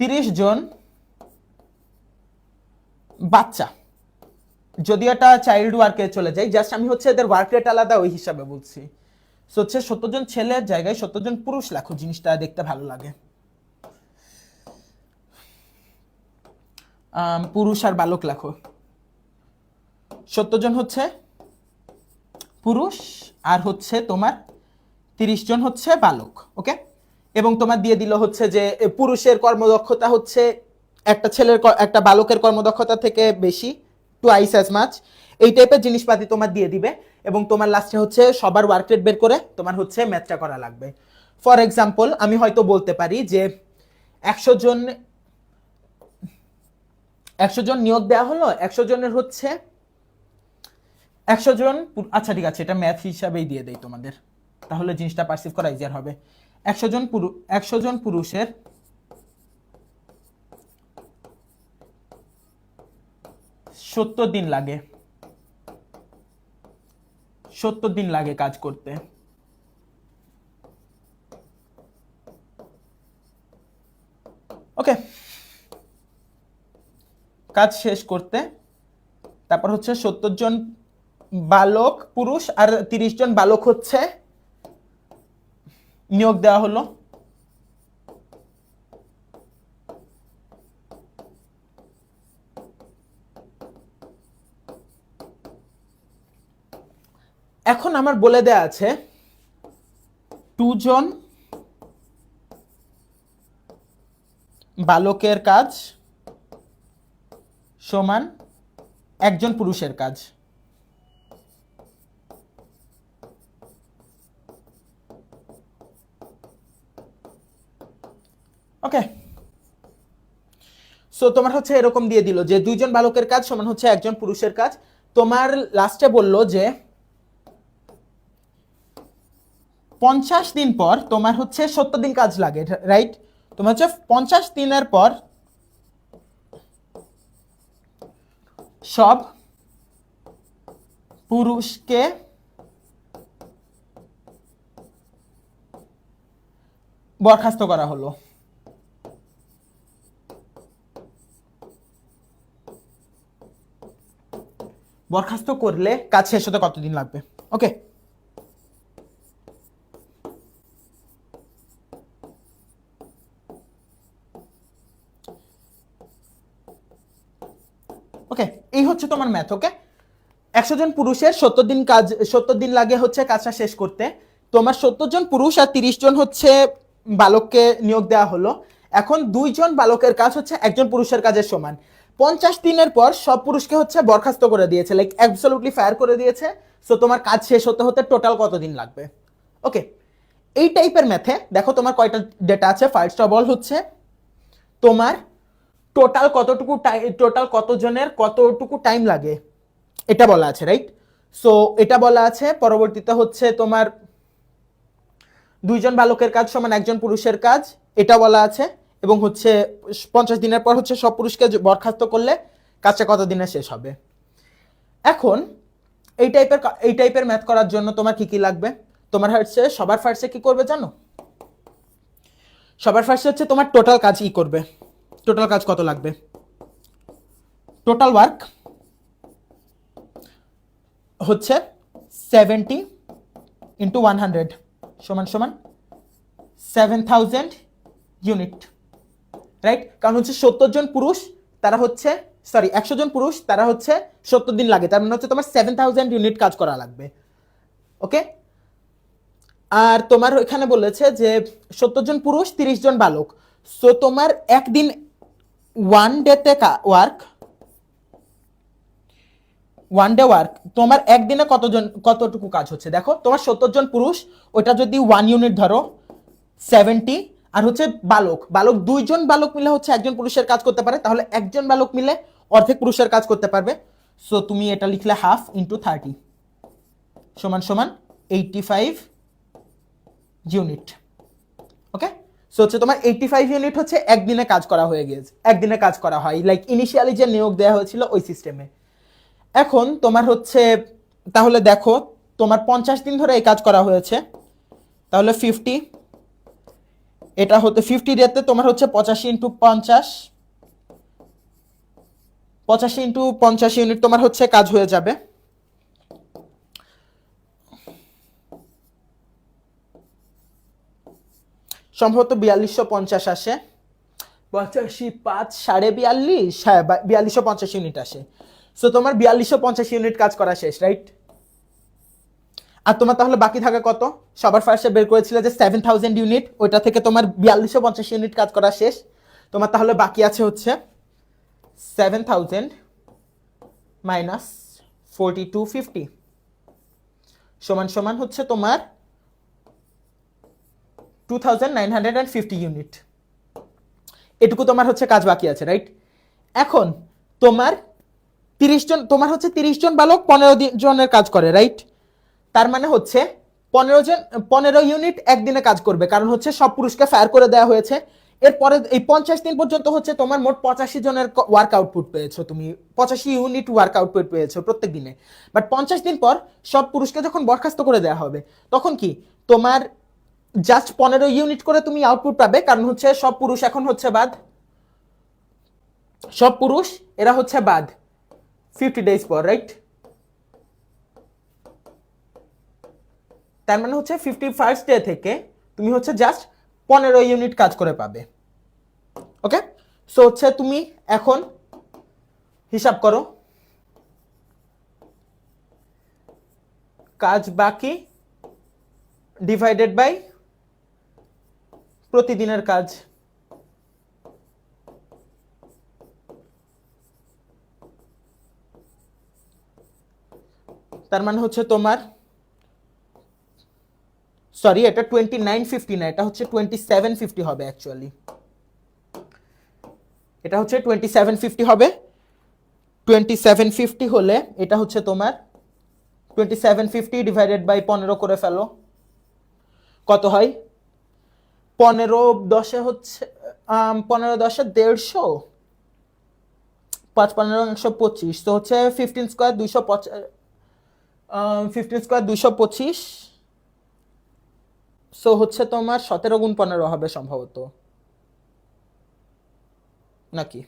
30 জন বাচ্চা। যদি এটা চাইল্ড ওয়ার্কে চলে যায়, জাস্ট আমি হচ্ছে এদের ওয়ার্ক রেট আলাদা ওই হিসাবে বলছি। সো হচ্ছে 70 জন ছেলের জায়গায় 70 জন পুরুষ লেখো, জিনিসটা দেখতে ভালো লাগে। পুরুষ আর বালক লেখো, 70 জন হচ্ছে পুরুষ আর হচ্ছে তোমার 30 জন হচ্ছে বালক, ওকে। এবং তোমার দিয়ে দিল হচ্ছে যে পুরুষের কর্মদক্ষতা হচ্ছে একটা ছেলের একটা বালকের কর্মদক্ষতা থেকে বেশি, টুয়াইস অ্যাজ মাচ, এই টাইপের জিনিসপাতি তোমার দিয়ে দিবে। এবং তোমার লাস্টে হচ্ছে সবার ওয়ার্ক রেট বের করে তোমার হচ্ছে ম্যাথটা করা লাগবে। ফর এক্সাম্পল আমি হয়তো বলতে পারি যে 100 জন 100 জন নিয়োগ দেওয়া হলো, 100 জনের হচ্ছে 100 জন, আচ্ছা ঠিক আছে এটা ম্যাথ হিসাবেই দিয়ে দেই তোমাদের, তাহলে জিনিসটা পারসিভ করা ইজিয়ার হবে। 100 জন পুরুষের 70 দিন লাগে, 70 দিন লাগে কাজ করতে। ওকে, কাজ শেষ করতে, তারপর হচ্ছে 70 জন বালক পুরুষ আর 30 জন বালক হচ্ছে নিয়োগ দেওয়া হলো। এখন আমার বলে দেয়া আছে 2 জন বালকের কাজ সমান 1 জন পুরুষের কাজ। ওকে, সো তোমার হচ্ছে এরকম দিয়ে দিল যে 2 জন বালকের কাজ সমান হচ্ছে 1 জন পুরুষের কাজ। তোমার লাস্টে বলল যে 50 দিন পর তোমার হচ্ছে 70 দিন কাজ লাগে, রাইট? তোমার হচ্ছে 50 দিনের পর সব পুরুষকে বরখাস্ত করা হলো। বরখাস্ত করলে কাজ শেষ হতে কতদিন লাগবে? ওকে, ওকে, এই হচ্ছে তোমার ম্যাথ। ওকে, 100 জন পুরুষের 70 দিন কাজ, 70 দিন লাগে হচ্ছে কাজটা শেষ করতে। তোমার 70 জন পুরুষ আর 30 জন হচ্ছে বালককে নিয়োগ দেওয়া হলো। এখন 2 জন বালকের কাজ হচ্ছে একজন পুরুষের কাজের সমান। 50 দিনের পর সব পুরুষকে হচ্ছে বরখাস্ত করে দিয়েছে, লাইক অ্যাবসলিউটলি ফায়ার করে দিয়েছে। সো তোমার কাজ শেষ হতে হতে টোটাল কতদিন লাগবে? ওকে, এই টাইপের ম্যাথে দেখো তোমার কয়টা ডেটা আছে। ফার্স্ট অফ অল হচ্ছে তোমার টোটাল কতজনের কতটুকু টাইম লাগে এটা বলা আছে, রাইট? সো এটা বলা আছে। পরবর্তীতে হচ্ছে তোমার 2 জন বালকের কাজ সমান 1 জন পুরুষের কাজ, এটা বলা আছে। এবং হচ্ছে 50 দিনের পর হচ্ছে সব পুরুষকে বরখাস্ত করলে কাজটা কত দিনে শেষ হবে। এখন এই টাইপের ম্যাথ করার জন্য তোমার কি কি লাগবে? তোমার হচ্ছে সবার ফার্স্টে কি করবে জানো? সবার ফার্স্টে হচ্ছে তোমার টোটাল কাজ ই করবে। টোটাল কাজ কত লাগবে? টোটাল ওয়ার্ক হচ্ছে 70 ইন্টু 100 সমান সমান 7000 ইউনিট, রাইট? কারণ হচ্ছে 70 জন পুরুষ তারা হচ্ছে 100 জন পুরুষ তারা হচ্ছে 70 দিন লাগে, তার মানে হচ্ছে তোমার 7000 ইউনিট কাজ করা লাগবে। ওকে, আর তোমার এখানে বলেছে যে 70 জন পুরুষ 30 জন বালক। সো তোমার একদিন ওয়ান ডে ওয়ার্ক তোমার একদিনে কতটুকু কাজ হচ্ছে দেখো। তোমার 70 জন পুরুষ, ওটা যদি 1 ইউনিট ধরো 70, আর হচ্ছে বালক 2 জন বালক মিলে হচ্ছে একজন পুরুষের কাজ করতে পারে, তাহলে একজন বালক মিলে অর্ধেক পুরুষের কাজ করতে পারবে। সো তুমি এটা লিখলে হাফ ইন্টু 30 সমান সমান 85 ইউনিট। ওকে, সো হচ্ছে তোমার 85 ইউনিট হচ্ছে একদিনে কাজ করা হয়ে গেছে, একদিনে কাজ করা হয়, লাইক ইনিশিয়ালি যে নিয়োগ দেওয়া হয়েছিল ওই সিস্টেমে। এখন তোমার হচ্ছে তাহলে দেখো তোমার 50 দিন ধরে এই কাজ করা হয়েছে, তাহলে 50, এটা হতে 50 ডেতে তোমার হচ্ছে 85 ইন্টু 50, 85 ইন্টু 50 ইউনিট তোমার হচ্ছে কাজ হয়ে যাবে। সম্ভবত 4250 আসে, 85 5 42.5, হ্যাঁ 4250 ইউনিট আসে। সো তোমার 4250 ইউনিট কাজ করা শেষ, রাইট? আর তোমার তাহলে বাকি থাকা কত? সবার ফার্স্টে বের করেছিল যে 7000 ইউনিট, ওইটা থেকে তোমার 4250 ইউনিট কাজ করা শেষ। তোমার তাহলে বাকি আছে হচ্ছে 7000 মাইনাস 4250 সমান সমান হচ্ছে তোমার 2950 ইউনিট। এটুকু তোমার হচ্ছে কাজ বাকি আছে, রাইট? এখন তোমার 30 জন বালক 15 জনের কাজ করে, রাইট? তার মানে হচ্ছে 15 ইউনিট একদিনে কাজ করবে, কারণ হচ্ছে সব পুরুষকে ফায়ার করে দেওয়া হয়েছে। এরপরে এই 50 দিন পর্যন্ত হচ্ছে তোমার মোট 85 জনের ওয়ার্ক আউটপুট পেয়েছো, তুমি 85 ইউনিট ওয়ার্ক আউটপুট পেয়েছো প্রত্যেক দিনে। বাট 50 দিন পর সব পুরুষকে যখন বরখাস্ত করে দেওয়া হবে, তখন কি তোমার জাস্ট 15 ইউনিট করে তুমি আউটপুট পাবে, কারণ হচ্ছে সব পুরুষ এখন হচ্ছে বাদ, সব পুরুষ এরা হচ্ছে বাদ 50 ডেজ পর, রাইট? তার মানে হচ্ছে 51st ডে থেকে তুমি হচ্ছে জাস্ট 15 ইউনিট কাজ করে পাবে। ওকে, সো হচ্ছে তুমি এখন হিসাব করো, কাজ বাকি ডিভাইডেড বাই প্রতিদিনের কাজ। তার মানে হচ্ছে তোমার এটা 2950 না, এটা হচ্ছে 2750 হবে অ্যাকচুয়ালি। এটা হচ্ছে 2750 হবে। 2750 হলে এটা হচ্ছে তোমার 2750 ডিভাইডেড বাই 15 করে ফেলো, কত হয়? 15 10 হচ্ছে 15 10 150, 5 15 125, তো হচ্ছে 15 স্কোয়ার 250, 15 স্কোয়ার 225, সো হচ্ছে তোমার 17 গুণ 15 হবে সম্ভবত, নাকি?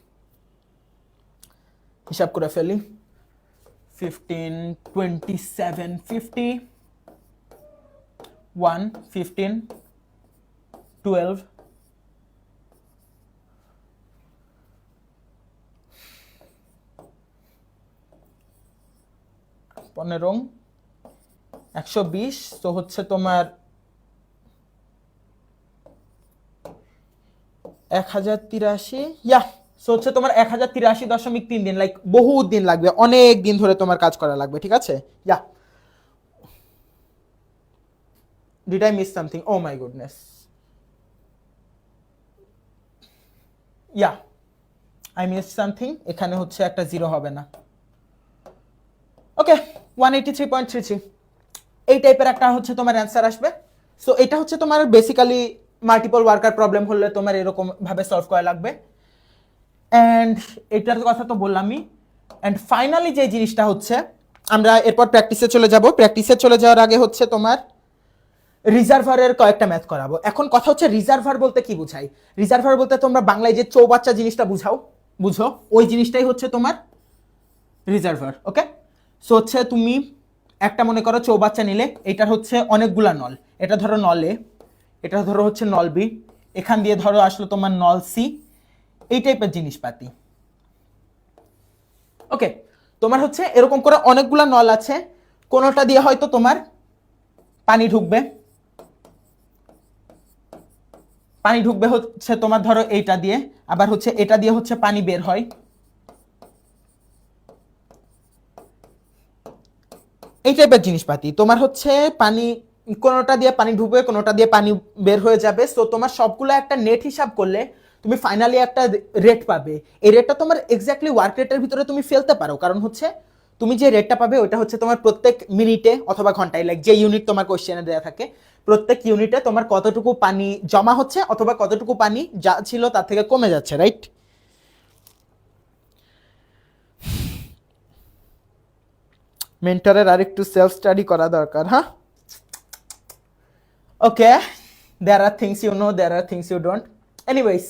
হিসাব করে ফেলি। 15 27 50 1 15 12 15 120, তো হচ্ছে তোমার 1083, ইয়া, সো হচ্ছে তোমার 1083.3 দিন, লাইক বহুত দিন লাগবে, অনেক দিন ধরে তোমার কাজ করা লাগবে, ঠিক আছে? Yeah, did I miss something? Oh my goodness, yeah, I miss something, এখানে হচ্ছে একটা জিরো হবে না। ওকে, 183.33, এই টাইপের একটা হচ্ছে তোমার অ্যান্সার আসবে। সো এটা হচ্ছে তোমার বেসিক্যালি মাল্টিপল ওয়ার্কার প্রবলেম হলে তোমার এরকম ভাবে সলভ করা লাগবে। অ্যান্ড এটার কথা তো বললামই। অ্যান্ড ফাইনালি যে জিনিসটা হচ্ছে, আমরা এরপর প্র্যাকটিসে চলে যাব। প্র্যাকটিসে চলে যাওয়ার আগে হচ্ছে তোমার রিজার্ভারের কয়েকটা ম্যাথ করাবো। এখন কথা হচ্ছে রিজার্ভার বলতে কি বুঝাই? রিজার্ভার বলতে তোমরা বাংলায় যে চৌবাচ্চা জিনিসটা বুঝো, ওই জিনিসটাই হচ্ছে তোমার রিজার্ভার। ওকে, সো হচ্ছে তুমি একটা মনে করো চৌবাচ্চা নিলে, এটার হচ্ছে অনেকগুলা নল, এটা ধরো নল এ, এটা ধরো হচ্ছে নল বি, এখান দিয়ে ধরো আসলো তোমার নল সি, এই টাইপের জিনিসপাতি। ওকে, তোমার হচ্ছে এরকম করে অনেকগুলা নল আছে, কোনোটা দিয়ে হয়তো তোমার পানি ঢুকবে, হচ্ছে তোমার ধরো এইটা দিয়ে, আবার হচ্ছে এটা দিয়ে হচ্ছে পানি বের হয়, এই টাইপের জিনিসপাতি। তোমার হচ্ছে পানি, কোনোটা দিয়ে পানি ঢুকবে, কোনোটা দিয়ে পানি বের হয়ে যাবে। সো তোমার সবগুলো একটা নেট হিসাব করলে তুমি ফাইনালি একটা রেট পাবে। এই রেটটা তোমার এক্স্যাক্টলি ওয়ার্ক রেটের ভিতরে তুমি ফেলতে পারো, কারণ হচ্ছে তুমি যে রেটটা পাবে ওটা হচ্ছে তোমার প্রত্যেক মিনিটে অথবা ঘন্টায়, লাইক যে ইউনিট তোমার কোশ্চেনে দেওয়া থাকে, প্রত্যেক ইউনিটে তোমার কতটুকু পানি জমা হচ্ছে অথবা কতটুকু পানি যা ছিল তার থেকে কমে যাচ্ছে, রাইট? মেন্টরের আরেকটু সেলফ স্টাডি করা দরকার, হ্যাঁ? ওকে, there are things you know, there are things you don't. Anyways,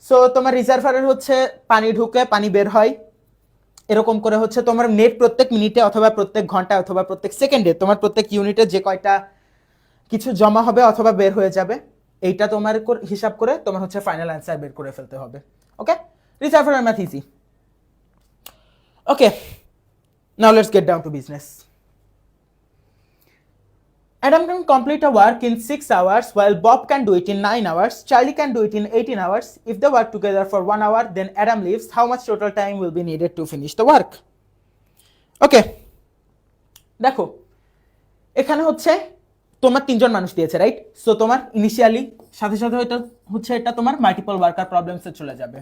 so তোমার রিজার্ভারের হচ্ছে পানি ঢুকে পানি বের হয়, এরকম করে হচ্ছে তোমার নেট প্রত্যেক মিনিটে অথবা প্রত্যেক ঘন্টায় অথবা প্রত্যেক সেকেন্ডে তোমার প্রত্যেক ইউনিটে যে কয়টা কিছু জমা হবে অথবা বের হয়ে যাবে, এইটা তোমার হিসাব করে তোমার হচ্ছে ফাইনাল অ্যান্সার বের করে ফেলতে হবে। Okay, reservoir math easy. Okay, now let's get down to business. Adam can complete a work in 6 hours while Bob can do it in 9 hours. Charlie can do it in 18 hours. If they work together for 1 hour, then Adam leaves. How much total time will be needed to finish the work? Okay, দেখো এখানে হচ্ছে তোমার তিনজন মানুষ দিয়েছে, right? So তোমার initially সাথে সাথে এটা হচ্ছে এটা তোমার মাল্টিপল ওয়ার্কার প্রবলেমসে চলে যাবে।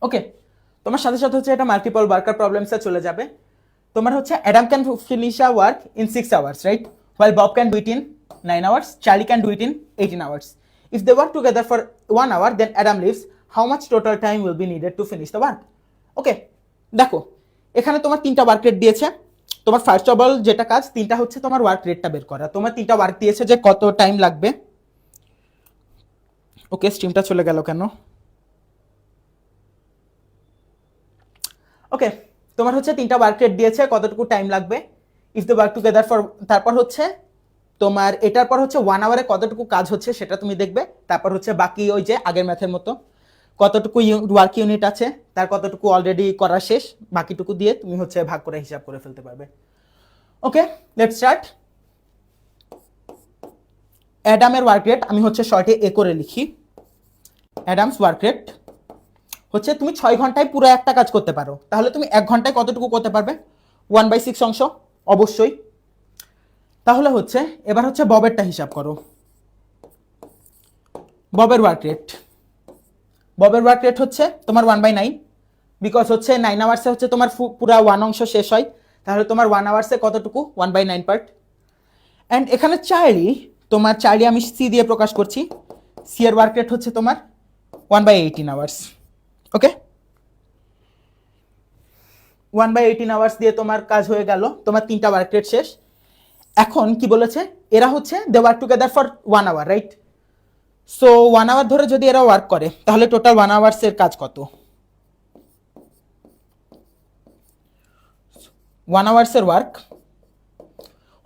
ওকে, তোমার সাথে সাথে হচ্ছে এটা মাল্টিপল ওয়ার্কার প্রবলেমসে চলে যাবে। তোমার হচ্ছে Adam can finish a work in 6 hours, right? While Bob can do it in 9 hours, Charlie can do it in 18 hours. If they work together for 1 hour, then Adam leaves. How much total time will be needed to finish the work? ওকে, দেখো এখানে তোমার তিনটা work rate দিয়েছে। তোমার first of all যেটা কাজ, তিনটা হচ্ছে তোমার ওয়ার্ক রেটটা বের করা। তোমার তিনটা ওয়ার্ক দিয়েছে যে কত টাইম লাগবে। ওকে, স্ট্রিমটা চলে গেল কেন? ওকে, তোমার হচ্ছে তিনটা ওয়ার্ক রেট দিয়েছে, কতটুকু টাইম লাগবে। If the work together for, তারপর হচ্ছে তোমার এটার পর হচ্ছে 1 আওয়ারে কতটুকু কাজ হচ্ছে সেটা তুমি দেখবে। তারপর হচ্ছে বাকি ওই যে আগের ম্যাথের মতো কতটুকু ওয়ার্ক ইউনিট আছে, তার কতটুকু অলরেডি করা শেষ, বাকিটুকু দিয়ে তুমি হচ্ছে ভাগ করে হিসাব করে ফেলতে পারবে। ওকে, লেটস স্টার্ট। অ্যাডামের ওয়ার্ক রেট আমি হচ্ছে শর্টে এ করে লিখি। অ্যাডামস ওয়ার্ক রেট হচ্ছে তুমি 6 ঘন্টায় পুরো একটা কাজ করতে পারো, তাহলে তুমি 1 ঘন্টায় কতটুকু করতে পারবে? 1/6 অংশ অবশ্যই। তাহলে হচ্ছে এবার হচ্ছে ববেরটা হিসাব করো। ববের ওয়ার্ক রেট ববের ওয়ার্ক রেট হচ্ছে তোমার 1/9, বিকজ হচ্ছে 9 আওয়ার্সে হচ্ছে তোমার পুরা 1 অংশ শেষ হয়, তাহলে তোমার 1 আওয়ার্সে কতটুকু 1/9 পার্ট। অ্যান্ড এখানে চার্লি আমি সি দিয়ে প্রকাশ করছি, সি এর ওয়ার্ক রেট হচ্ছে তোমার 1/18 আওয়ার্স। ওকে, 1/18 আওয়ার্স দিয়ে তোমার কাজ হয়ে গেল, তোমার 3টা ওয়ার্ক রেট শেষ। এখন কি বলেছে, এরা হচ্ছে they work together for 1 hour, right? So 1 hour ধরে যদি এরা ওয়ার্ক করে তাহলে টোটাল 1 আওয়ার্সের কাজ কত? 1 আওয়ার্সের ওয়ার্ক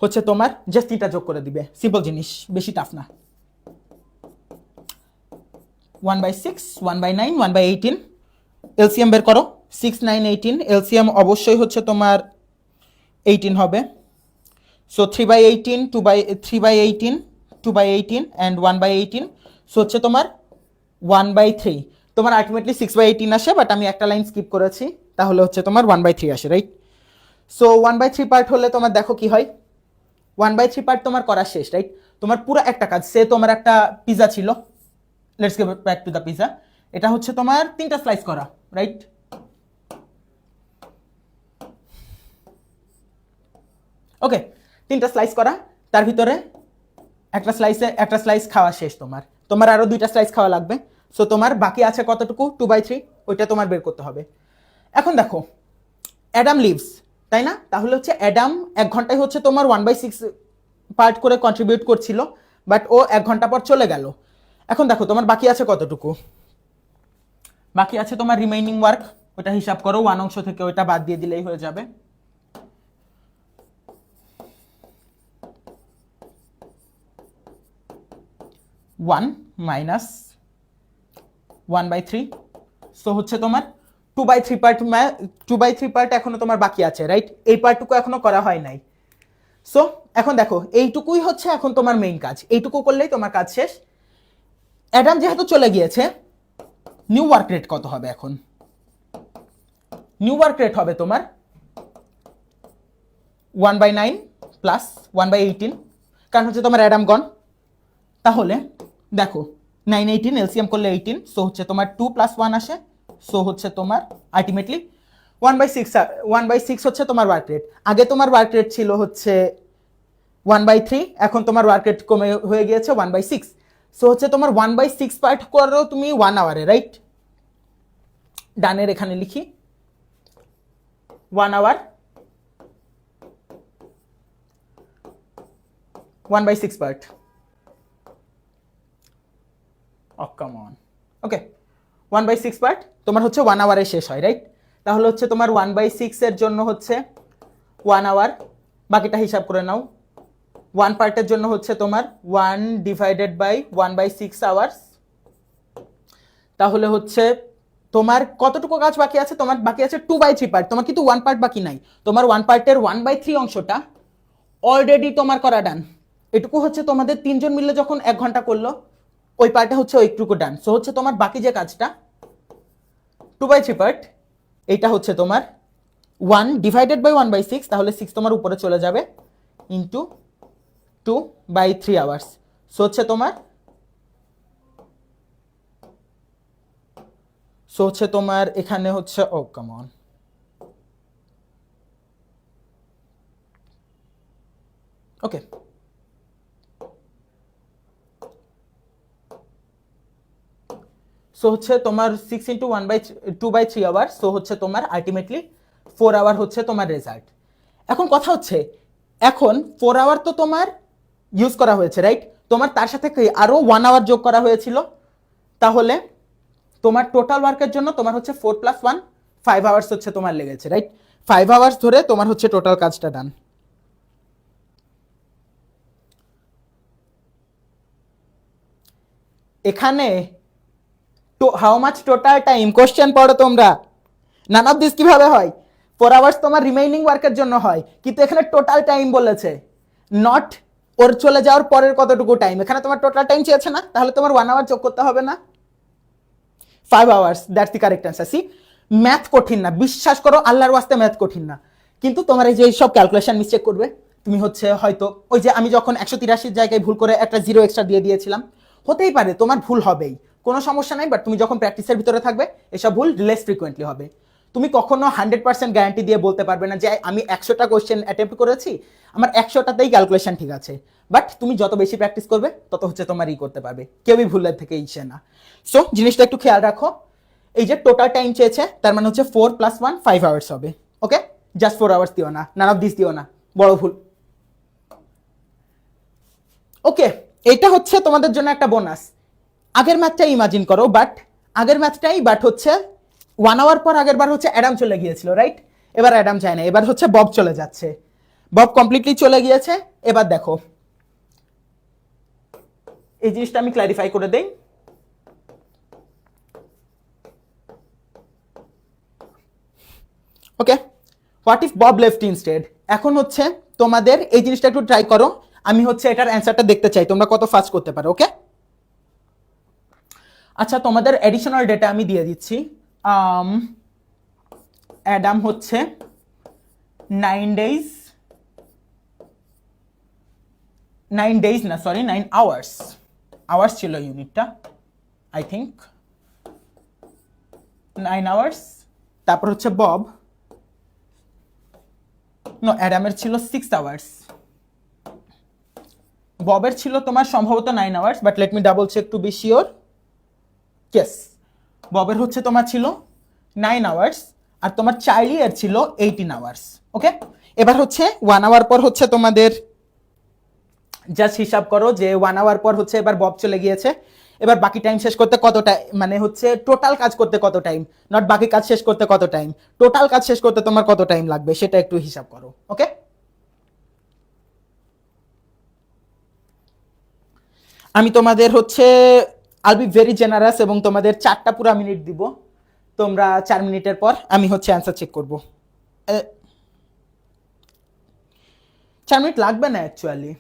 হচ্ছে তোমার জাস্ট 3টা যোগ করে দিবে, সিম্পল জিনিস, বেশি টাফ না। 1/6, 1/9, 1/18, এলসিএম বের করো। 6, 9, 18, এলসিএম অবশ্যই হচ্ছে তোমার 18 হবে। সো 3/18, 3/18, 2/18 অ্যান্ড 1/18, সো হচ্ছে তোমার 1/3। তোমার আলটিমেটলি 6/18 আসে, বাট আমি একটা লাইন স্কিপ করেছি, তাহলে হচ্ছে তোমার 1/3 আসে, রাইট? সো 1/3 পার্ট হলে তোমার দেখো কি হয়, 1/3 পার্ট তোমার করা শেষ, রাইট? তোমার পুরো একটা কাজ, সে তোমার একটা পিজা ছিল, let's get back to the pizza, এটা হচ্ছে তোমার 3টা স্লাইস করা, রাইট? ওকে, 3টা স্লাইস করা, তার ভিতরে একটা স্লাইস খাওয়া শেষ, তোমার আরো 2টা স্লাইস খাওয়া লাগবে। সো তোমার বাকি আছে কতটুকু, 2/3, ওইটা তোমার বের করতে হবে। এখন দেখো অ্যাডাম লিভস, তাই না? তাহলে হচ্ছে অ্যাডাম 1 ঘন্টায় হচ্ছে তোমার 1/6 পার্ট করে কন্ট্রিবিউট করছিল, বাট ও 1 ঘন্টা পর চলে গেল। এখন দেখো তোমার বাকি আছে কতটুকু, বাকি আছে তোমার রিমেইনিং ওয়ার্ক, ওটা হিসাব করো, 1 অংশ থেকে ওইটা বাদ দিয়ে দিলেই হয়ে যাবে। 1 মাইনাস 1/3, সো হচ্ছে তোমার 2/3 পার্ট, 2/3 পার্ট এখনো তোমার বাকি আছে, রাইট? এই পার্টটুকু এখনো করা হয় নাই। সো এখন দেখো এইটুকুই হচ্ছে এখন তোমার মেইন কাজ, এইটুকু করলেই তোমার কাজ শেষ। অ্যাডাম যেহেতু চলে গিয়েছে, নিউ ওয়ার্ক রেট কত হবে? এখন নিউ ওয়ার্ক রেট হবে তোমার 1/9 প্লাস 1/18, কারণ হচ্ছে তোমার অ্যাডাম গন। তাহলে দেখো 9, 18 এলসিএম করলে 18, সো হচ্ছে তোমার 2 + 1 আসে, সো হচ্ছে তোমার আলটিমেটলি 1/6 হচ্ছে তোমার ওয়ার্ক রেট। আগে তোমার ওয়ার্ক রেট ছিল হচ্ছে 1/3, এখন তোমার ওয়ার্ক রেট কমে হয়ে গিয়েছে 1/6, সো হচ্ছে তোমার 1/6 পার্ট করো তুমি 1 আওয়ারে, রাইট? ডানের এখানে লিখি 1 hour 1/6 part. Come on, okay, 1/6 part তোমার হচ্ছে 1 আওয়ারে শেষ হয়, রাইট? তাহলে হচ্ছে তোমার 1/6 এর জন্য হচ্ছে 1 আওয়ার, বাকিটা হিসাব করে নাও। 1 পার্টের জন্য হচ্ছে তোমার 1/1/6 আওয়ার্স, তাহলে হচ্ছে তোমার কতটুকু কাজ বাকি আছে? তোমার বাকি আছে 2/3 পার্ট, তোমার কিন্তু 1 পার্ট বাকি নাই। তোমার 1 পার্টের 1/3 অংশটা অলরেডি তোমার করা ডান। এটুকু হচ্ছে তোমাদের 3জন মিলে যখন 1 ঘন্টা করলো, ওই পার্টে হচ্ছে ওইটুকু ডান। সো হচ্ছে তোমার বাকি যে কাজটা 2/3 পার্ট, এটা হচ্ছে তোমার 1/1/6, তাহলে 6 তোমার উপরে চলে যাবে, ইন্টু 2/3 আওয়ার্স। সো হচ্ছে তোমার এখানে হচ্ছে কাম অন, ওকে, সো হচ্ছে তোমার 6 × 2/3 আওয়ার, সো হচ্ছে তোমার আলটিমেটলি 4 আওয়ার হচ্ছে তোমার রেজাল্ট। এখন কথা হচ্ছে, এখন 4 আওয়ার তো তোমার ইউজ করা হয়েছে, রাইট? তোমার তার সাথে আরো 1 আওয়ার যোগ করা হয়েছিল, তাহলে তোমার টোটাল ওয়ার্কের জন্য তোমার হচ্ছে 4 + 1 5 আওয়ার্স হচ্ছে তোমার লেগেছে, রাইট? 5 আওয়ার্স ধরে তোমার হচ্ছে টোটাল কাজটা ডান। এখানে how much total time question পড়ো তোমরা, নান অফ দিস কিভাবে হয়? 4 আওয়ার্স তোমার রিমেইনিং ওয়ার্কের জন্য হয়, কিন্তু এখানে টোটাল টাইম বলেছে, নট ওর চলে যাওয়ার পরের কতটুকু টাইম। এখানে তোমার টোটাল টাইম চেয়েছে না, তাহলে তোমার 1 আওয়ার যোগ করতে হবে না, 5 hours, that's the correct answer. See, math কঠিন না, বিশ্বাস করো, আল্লাহর ওয়াস্তে ম্যাথ কঠিন না, কিন্তু তোমার এই যে সব ক্যালকুলেশন মিস্টেক করবে, তুমি হচ্ছে হয়তো ওই যে আমি যখন 183 জায়গায় ভুল করে একটা 0 এক্সট্রা দিয়ে দিয়েছিলাম, হতেই পারে তোমার ভুল হবেই, কোনো সমস্যা নাই, বাট তুমি যখন প্র্যাকটিসের ভিতরে থাকবে এসব ভুল লেস ফ্রিকোয়েন্টলি হবে। তুমি কখনো 100% গ্যারান্টি দিয়ে বলতে পারবে না যে আমি 100টা কোয়েশ্চেন অ্যাটেম্প্ট করেছি, আমার 100টাতেই ক্যালকুলেশন ঠিক আছে। বাট তুমি যত বেশি প্র্যাকটিস করবে তত হচ্ছে তোমার করতে পারবে, কেউই ভুলের থেকে ইচ্ছে না। সো জিনিসটা একটু খেয়াল রাখো। এই যে টোটাল টাইম চেয়েছে, তার মানে হচ্ছে 4 + 1 5 আওয়ার্স হবে। ওকে, জাস্ট 4 আওয়ার্স দিও না, নান অফ দিস দিও না, বড় ভুল। ওকে, এটা হচ্ছে তোমাদের জন্য একটা বোনাস। আগের ম্যাথটাই ইমাজিন করো, বাট হচ্ছে 1 আওয়ার পর আগের বার হচ্ছে অ্যাডাম চলে গিয়েছিল, রাইট? এবার অ্যাডাম যায় না, এবার হচ্ছে বব চলে যাচ্ছে। বব কমপ্লিটলি চলে গিয়েছে। এবার দেখো, এই জিনিসটা আমি ক্ল্যারিফাই করে দেই। Okay, what if Bob left instead? এখন হচ্ছে তোমাদের এই জিনিসটা একটু ট্রাই করো, আমি হচ্ছে এটার অ্যান্সারটা দেখতে চাই তোমরা কত ফাস্ট করতে পারো। ওকে, আচ্ছা তোমাদের এডিশনাল ডেটা আমি দিয়ে দিচ্ছি। অ্যাডাম হচ্ছে 9 ডেজ, 9 আওয়ার্স ছিল ইউনিটটা, আই থিঙ্ক 9 আওয়ার্স। তারপর হচ্ছে বব, অ্যাডামের ছিল 6 আওয়ার্স, ববের ছিল তোমার সম্ভবত 9 hours, but let me double check to be sure. Yes, ববের হচ্ছে তোমার ছিল 9 আওয়ার্স, আর তোমার চার্লি এর ছিল 18 আওয়ার্স। ওকে, এবার হচ্ছে 1 আওয়ার পর হচ্ছে তোমাদের জাস্ট হিসাব করো যে 1 আওয়ার পর হচ্ছে এবার বব চলে গিয়েছে, এবার বাকি টাইম শেষ করতে কত টাইম, মানে হচ্ছে টোটাল কাজ করতে কত টাইম, নট বাকি কাজ শেষ করতে কত টাইম, টোটাল কাজ শেষ করতে তোমার কত টাইম লাগবে সেটা একটু হিসাব করো। ওকে, আমি তোমাদের হচ্ছে আল বি ভেরি জেনারাস এবং তোমাদের 4টা পুরো মিনিট দিব। তোমরা 4 মিনিটের পর আমি হচ্ছে অ্যান্সার চেক করব। 4 মিনিট লাগবে না অ্যাকচুয়ালি,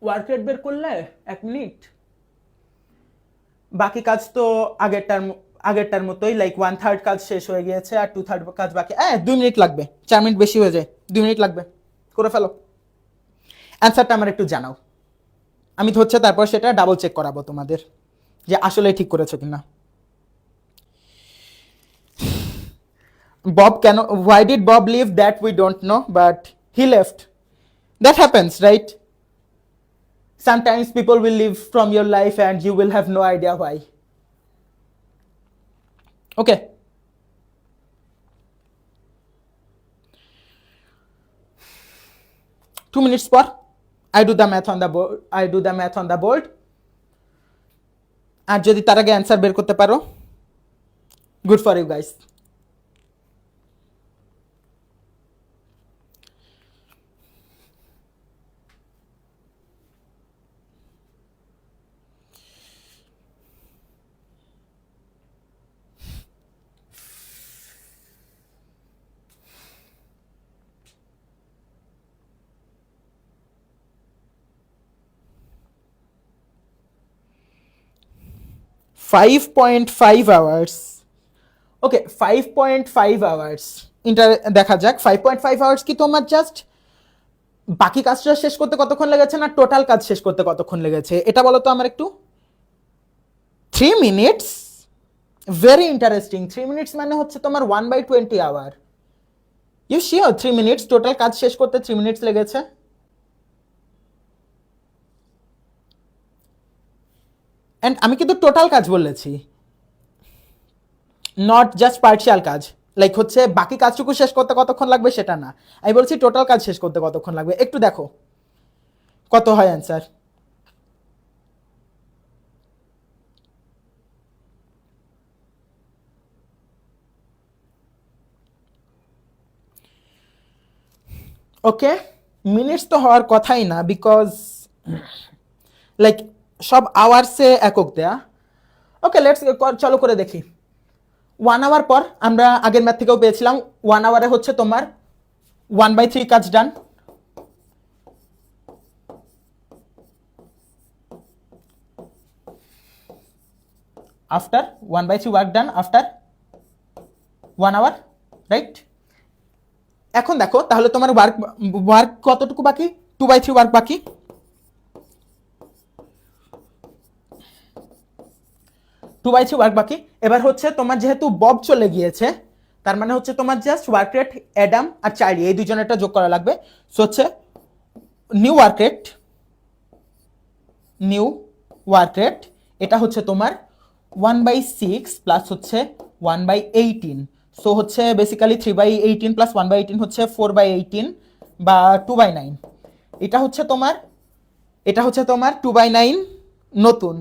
ওয়ার্ক রেট বের করলে 1 মিনিট, বাকি কাজ তো আগেরটার মতোই, লাইক 1/3 কাজ শেষ হয়ে গিয়েছে আর 2/3 কাজ বাকি। 2 মিনিট লাগবে, 4 মিনিট বেশি হয়ে যায়, 2 মিনিট লাগবে, করে ফেলো। অ্যান্সারটা আমার একটু জানাও, আমি তো হচ্ছে তারপর সেটা ডাবল চেক করাবো তোমাদের যে আসলে ঠিক করেছো কিনা। বব কেন, why did Bob leave? That we don't know, but he left. That happens, right? Sometimes people will leave from your life and you will have no idea why. Okay, 2 minutes per, I do the math on the board. আর যদি তার আগে answer বের করতে পারো, good for you guys. $5.5 hours. Okay, 5.5 hours দেখা যাক। 5.5 hours কি তোমার জাস্ট বাকি কাজটা শেষ করতে কতক্ষণ লেগেছে না টোটাল কাজ শেষ করতে কতক্ষণ লেগেছে এটা বলো তো আমার একটু। 3 মিনিটস, ভেরি ইন্টারেস্টিং। 3 মিনিটস মানে হচ্ছে তোমার 1/20 hour. You sure 3 minutes total কাজ শেষ করতে 3 মিনিটস লেগেছে? এন্ড আমি কিন্তু টোটাল কাজ বলেছি, নট জাস্ট পার্শিয়াল কাজ। লাইক হচ্ছে বাকি কাজটুকু শেষ করতে কতক্ষণ লাগবে সেটা না, আমি বলছি টোটাল কাজ শেষ করতে কতক্ষণ লাগবে। একটু দেখো কত হয় অ্যান্সার। ওকে, মিনিটস তো হওয়ার কথাই না, বিকজ লাইক সব আওয়ার্সে একক দেয়া। ওকে, লেটস চলো করে দেখি। 1 আওয়ার পর আমরা আগের ম্যাথ থেকেও পেয়েছিলাম 1 আওয়ারে হচ্ছে তোমার 1/3 কাজ done. After 1/3 work done after 1 hour, right? এখন দেখো তাহলে তোমার ওয়ার্ক কতটুকু বাকি? 2/3 ওয়ার্ক বাকি। 2/3 ওয়ার্ক বাকি। এবার হচ্ছে তোমার যেহেতু বব চলে গিয়েছে, তার মানে হচ্ছে তোমার জাস্ট ওয়ার্ক রেট অ্যাডাম আর চার্লি এই দুজনেরটা যোগ করা লাগবে। সো হচ্ছে new work rate, new work rate এটা হচ্ছে তোমার 1/6 প্লাস হচ্ছে 1/18। সো হচ্ছে বেসিক্যালি 3/18 প্লাস 1/18 হচ্ছে 4/18 বা 2/9। এটা হচ্ছে তোমার 2/9 নতুন,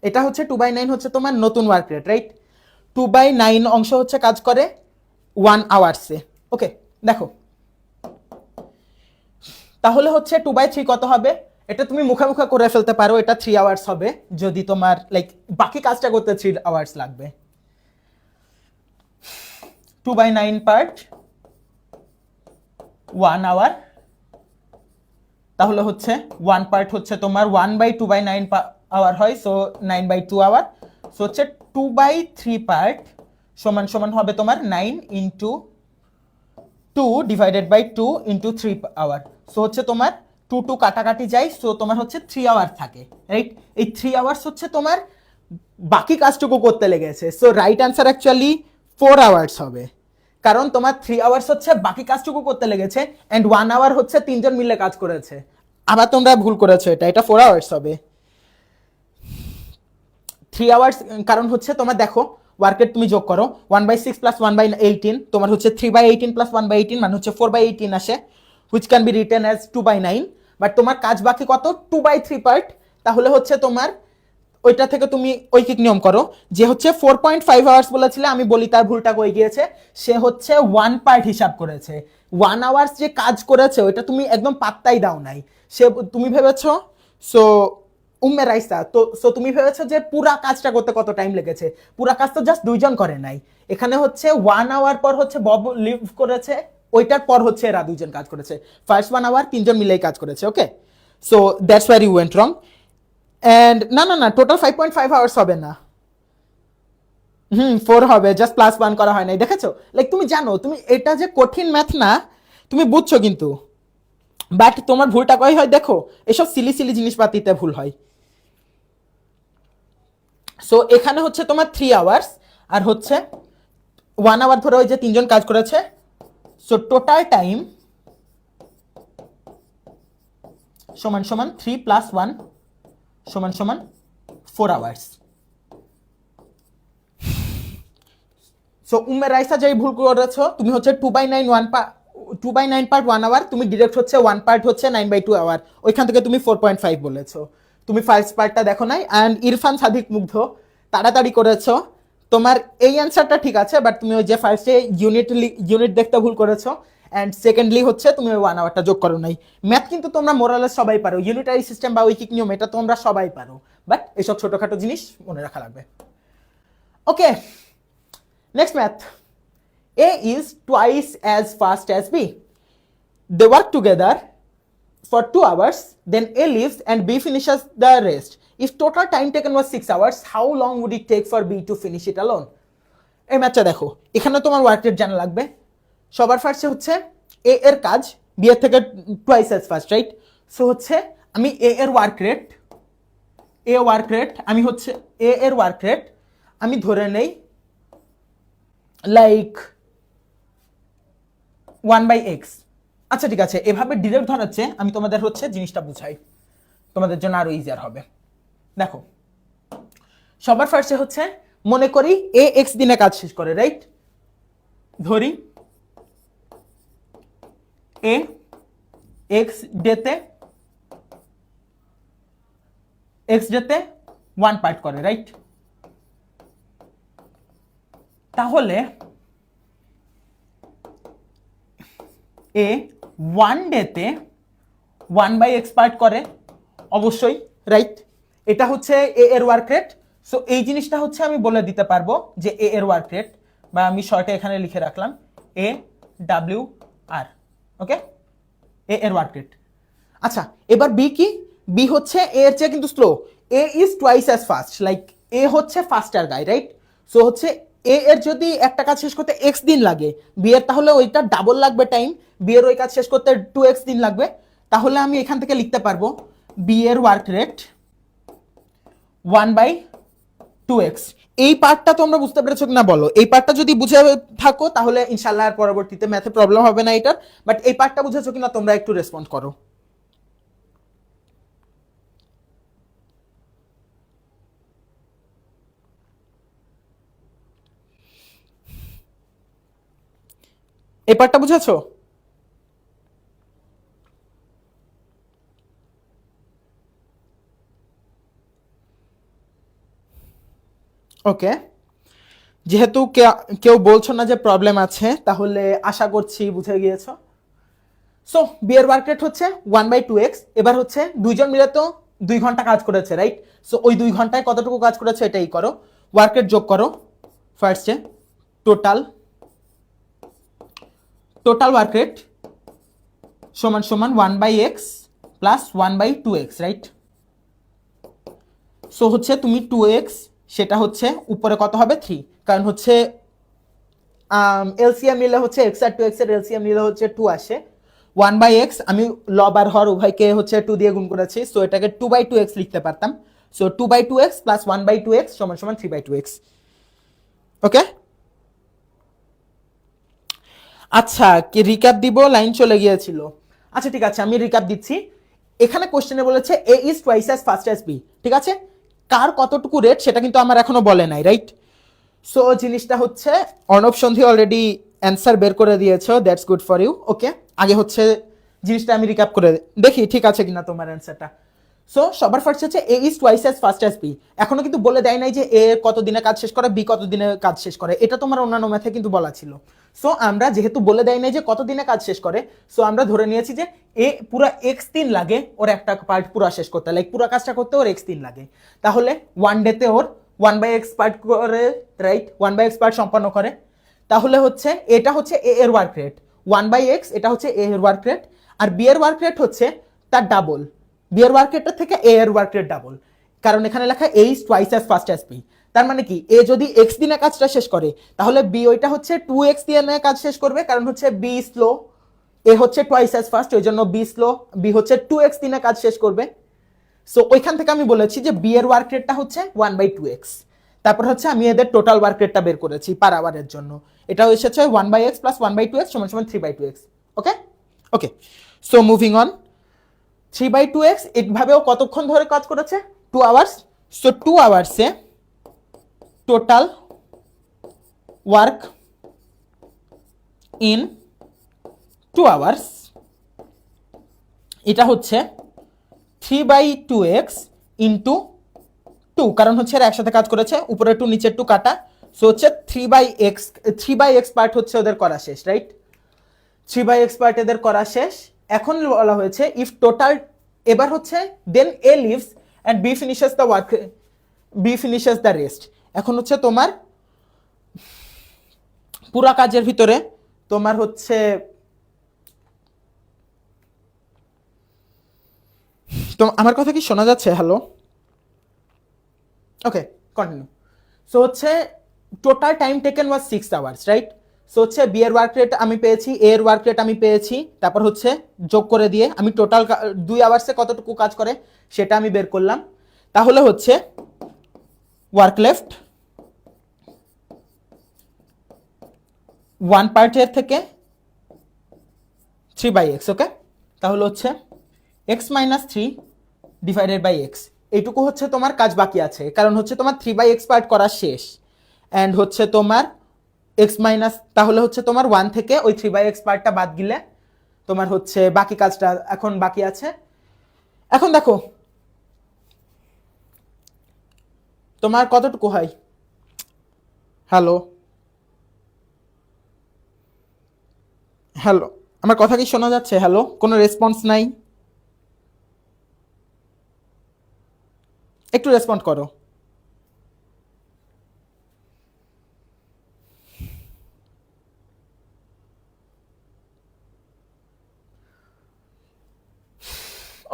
এটা হচ্ছে 2/9 হচ্ছে তোমার নতুন ওয়ার্ক রেট, রাইট? 2/9 অংশ হচ্ছে কাজ করে 1 আওয়ার্সে। ওকে, দেখো তাহলে হচ্ছে 2/3 কত হবে? এটা তুমি মুখে মুখে করে ফেলতে পারো, এটা 3 আওয়ার্স হবে যদি তোমার লাইক বাকি কাজটা করতে 3 আওয়ার্স লাগবে। 2/9 পার্ট 1 আওয়ার, তাহলে হচ্ছে 1 পার্ট হচ্ছে তোমার 1/2/9 আওয়ার হয়, সো 9/2 আওয়ার। সো হচ্ছে 2/3 পার্ট সমান সমান হবে তোমার 9 into 2 divided by 2 into 3 hour. So হচ্ছে তোমার 2 কাটাকাটি যায়, সো তোমার হচ্ছে 3 আওয়ার থাকে, রাইট? এই 3 আওয়ার্স হচ্ছে তোমার বাকি কাজটুকু করতে লেগেছে। So right answer actually 4 hours হবে, কারণ তোমার 3 আওয়ার্স হচ্ছে বাকি কাজটুকু করতে লেগেছে অ্যান্ড 1 আওয়ার হচ্ছে তিনজন মিলে কাজ করেছে। আবার তোমরা ভুল করেছো, এটা 4 আওয়ার্স হবে। 3 আওয়ার্স কারণ হচ্ছে তোমার দেখো ওয়ার্কের তুমি যোগ করো 1/6 প্লাস 1/18 তোমার হচ্ছে 3/18 প্লাস 1/18 মানে হচ্ছে 4/18 আসে, which can be written as 2/9। But তোমার কাজ বাকি কত? 2/3 পার্ট। তাহলে হচ্ছে তোমার ওইটা থেকে তুমি ঐকিক নিয়ম করো যে হচ্ছে 4.5 আওয়ার্স বলেছিলে, আমি বলি তার ভুলটা কই গিয়েছে। সে হচ্ছে 1 পার্ট হিসাব করেছে, 1 আওয়ার্স যে কাজ করেছে ওইটা তুমি একদম পাত্তাই দাও নাই। তুমি ভেবেছো সো রাইসা তো সো তুমি ভেবেছো যে পুরা কাজটা করতে কত টাইম লেগেছে, পুরা কাজ তো জাস্ট দুইজন করে নাই। এখানে হচ্ছে 1 আওয়ার পর হচ্ছে বব লিভ করেছে, ওইটার পর হচ্ছে এরা দুইজন কাজ করেছে। ফার্স্ট 1 আওয়ার তিনজন মিলেই কাজ করেছে। Okay, so that's where you went wrong. And না টোটাল 5.5 আওয়ার্স হবে না, 4 হবে, জাস্ট +1 করা হয় নাই। দেখেছো লাইক তুমি জানো তুমি এটা যে কঠিন ম্যাথ না, তুমি বুঝছো কিন্তু, বাট তোমার ভুলটা কই হয় দেখো, এসব সিলি সিলি জিনিসপাতিতে ভুল হয়। সো এখানে হচ্ছে তোমার 3 আওয়ার্স আর হচ্ছে 1 আওয়ার ধরে ওই যে তিনজন কাজ করেছে। সো টোটাল টাইম সমান সমান 3 + 1 সমান সমান 4 আওয়ার্স। সো রাইসা যেই ভুল করেছো তুমি হচ্ছে 2/9 পার্ট 1 আওয়ার, তুমি ডিরেক্ট হচ্ছে 1 পার্ট হচ্ছে 9/2 আওয়ার, ওইখান থেকে তুমি 4.5 বলেছো। তুমি ফার্স্ট পার্টটা দেখো নাই। অ্যান্ড ইরফান সাদিক মুগ্ধ তাড়াতাড়ি করেছো, তোমার এই অ্যান্সারটা ঠিক আছে, বাট তুমি ওই যে ফার্স্টে ইউনিট দেখতে ভুল করেছো। অ্যান্ড সেকেন্ডলি হচ্ছে তুমি ওই 1 আওয়ারটা যোগ করো নাই। ম্যাথ কিন্তু তোমরা মোরালেস সবাই পারো, ইউনিটারি সিস্টেম বা ঐকিক নিয়ম এটা তোমরা সবাই পারো, বাট এসব ছোটখাটো জিনিস মনে রাখা লাগবে। ওকে, next math. A is twice as fast as B. They work together for 2 hours, then A leaves and B finishes the rest. If total time taken was 6 hours, how long would it take for B to finish it alone? এই ম্যাথটা দেখো, এখানে তোমার work rate জানা লাগবে। সবার ফার্স্টে হচ্ছে A এর কাজ B এর থেকে twice as fast, right? So হচ্ছে আমি A এর ওয়ার্ক রেট আমি ধরে নেই লাইক 1/x। আচ্ছা ঠিক আছে, এভাবে ডিরেক্ট ধরাচ্ছে, আমি তোমাদের হচ্ছে জিনিসটা বুঝাই, তোমাদের জন্য আরো ইজিয়ার হবে। দেখো সবার ফার্স্টে হচ্ছে মনে করি এ এক্স দিনে কাজ শেষ করে, রাইট? ধরি এ এক্স ডেতে 1 পার্ট করে, রাইট? তাহলে এ 1 ডেতে 1/x পার্ট করে অবশ্যই, রাইট? এটা হচ্ছে এ এর ওয়ার্ক রেট। সো এই জিনিসটা হচ্ছে আমি বলে দিতে পারবো যে এ এর ওয়ার্ক রেট, বা আমি শর্টে এখানে লিখে রাখলাম এ ডাব্লিউ আর। ওকে, এ এর ওয়ার্ক রেট। আচ্ছা এবার বি কি? বি হচ্ছে এ এর চেয়ে কিন্তু slow, A is twice as fast, like a হচ্ছে ফাস্টার গাই, রাইট? সো হচ্ছে এ এর যদি একটা কাজ শেষ করতে এক্স দিন লাগে, বি এর তাহলে ওইটা ডাবল লাগবে টাইম, বি এর ওই কাজ শেষ করতে 2x দিন লাগবে। তাহলে আমি এখান থেকে লিখতে পারবো বি এর ওয়ার্ক রেট 1/2 2x। এই পার্টটা তোমরা বুঝতে পেরেছো কিনা বলো? এই পার্টটা যদি বুঝে থাকো তাহলে ইনশাআল্লাহ আর পরবর্তীতে ম্যাথে প্রবলেম হবে না এটার। বাট এই পার্টটা বুঝেছো কিনা তোমরা একটু রেসপন্ড করো। এই পার্টটা বুঝেছো? ওকে, যেহেতু কেউ বলছো না যে প্রবলেম আছে, তাহলে আশা করছি বুঝে গিয়েছো। সো বি এর ওয়ার্ক রেট হচ্ছে 1/2x। এবার হচ্ছে দুইজন মিলে তো 2 ঘন্টা কাজ করেছে, রাইট? সো ওই 2 ঘন্টায় কতটুকু কাজ করেছে এটাই করো, ওয়ার্ক রেট যোগ করো। ফার্স্টে টোটাল ওয়ার্ক রেট সমান সমান 1/x plus 1/2x, right? So হচ্ছে তুমি 2x, সেটা হচ্ছে উপরে কত হবে 3, কারণ হচ্ছে এলসিএম নিলে হচ্ছে x আর 2x এর এলসিএম নিলে হচ্ছে 2 আসে। 1/x আমি লব আর হর উভয়কে হচ্ছে 2 দিয়ে গুণ করেছি, সো এটাকে 2/2x লিখতে পারতাম। সো 2/2x প্লাস 1/2x সমান সমান 3/2x। ওকে, আচ্ছা কি রিক্যাপ দিব? লাইন চলে গিয়েছিল। আচ্ছা ঠিক আছে, আমি রিক্যাপ দিচ্ছি। এখানে কোশ্চেনে বলেছে A is twice as fast as B, ঠিক আছে? কার কতটুকু রেট সেটা কিন্তু আমার এখনো বলে নাই, রাইট? সো জিনিসটা হচ্ছে অর্ণব সন্ধি অলরেডি অ্যান্সার বের করে দিয়েছো, দ্যাটস গুড ফর ইউ। ওকে, আগে হচ্ছে জিনিসটা আমি রিক্যাপ করে দেখি ঠিক আছে কিনা তোমার অ্যান্সারটা। সো সবার ফার্স্ট হচ্ছে A is twice as fast as B. এখনো কিন্তু বলে দেয় নাই যে এ কত দিনে কাজ শেষ করে, বি কত দিনে কাজ শেষ করে, এটা তোমার অন্যান্য ম্যাথে কিন্তু বলা ছিল। সো আমরা যেহেতু বলে দেয় নাই যে কত দিনে কাজ শেষ করে, সো আমরা ধরে নিয়েছি যে এ পুরো x3 লাগে ওর একটা পার্ট পুরো শেষ করতে, লাইক পুরো কাজটা করতে ওর x3 লাগে। তাহলে 1 ডেতে ওর 1/x পার্ট করে, রাইট? 1/x পার্ট সম্পন্ন করে। তাহলে হচ্ছে এটা হচ্ছে এ এর ওয়ার্ক রেট 1/x, এটা হচ্ছে এ এর ওয়ার্ক রেট। আর বি এর ওয়ার্ক রেট হচ্ছে তার ডাবল, বি এর ওয়ার্ক রেটের থেকে এ এর ওয়ার্ক রেট ডাবল, কারণ এখানে লেখা A is twice as fast as B. তার মানে কি এ যদি x দিনে কাজটা শেষ করে, তাহলে বি ওইটা হচ্ছে 2x দিনে কাজ শেষ করবে, কারণ হচ্ছে বি স্লো, এ হচ্ছে টুয়াইস অ্যাজ ফাস্ট, ওই জন্য বি স্লো, বি হচ্ছে 2x দিনে কাজ শেষ করবে। সো ওইখান থেকে আমি বলেছি যে বি এর ওয়ার্ক রেটটা হচ্ছে 1/2x। তারপর হচ্ছে আমি এদের টোটাল ওয়ার্ক রেটটা বের করেছি পার আওয়ারের জন্য, এটা এসেছে 1/x প্লাস 1/2x সমান সমান 3/2x। Okay okay, so moving on. 3/2x এইভাবেও কতক্ষণ ধরে কাজ করেছে? 2 আওয়ার্স। সো 2 আওয়ার্সে টোটাল ওয়ার্ক ইন 2 আওয়ার্স, এটা হচ্ছে 3/2x ইন্টু 2, কারণ হচ্ছে এরা একসাথে কাজ করেছে, উপরে 2 নিচের 2 কাটা। সো হচ্ছে 3/x পার্ট হচ্ছে ওদের করা শেষ, রাইট? 3/x পার্ট এদের করা শেষ। এখন বলা হয়েছে ইফ টোটাল, এবার হচ্ছে then A leaves and B finishes the work, B finishes the rest. এখন হচ্ছে তোমার পুরা কাজের ভিতরে তোমার হচ্ছে তো আমার কথা কি শোনা যাচ্ছে? হ্যালো, ওকে কন্টিনিউ। সো হচ্ছে টোটাল টাইম টেকেন ওয়াজ 6 আওয়ার্স, রাইট? সো হচ্ছে বি এর ওয়ার্ক রেট আমি পেয়েছি, এ এর ওয়ার্ক রেট আমি পেয়েছি, তারপর হচ্ছে যোগ করে দিয়ে আমি টোটাল 2 আওয়ার্সে কতটুকু কাজ করে সেটা আমি বের করলাম। তাহলে হচ্ছে ওয়ার্ক লেফট 1 পার্টের থেকে 3/x। ওকে, তাহলে হচ্ছে x - 3 ডিভাইডেড বাই x, এইটুকু হচ্ছে তোমার কাজ বাকি আছে, কারণ হচ্ছে তোমার 3/x পার্ট করা শেষ। অ্যান্ড হচ্ছে তোমার x মাইনাস, তাহলে হচ্ছে তোমার 1 থেকে ওই 3/x পার্টটা বাদ গেলে তোমার হচ্ছে বাকি কাজটা এখন বাকি আছে। এখন দেখো তোমার কতটুকু হয়। হ্যালো হ্যালো, আমার কথা কি শোনা যাচ্ছে? হ্যালো, কোনো রেসপন্স নাই, একটু রেসপন্ড করো।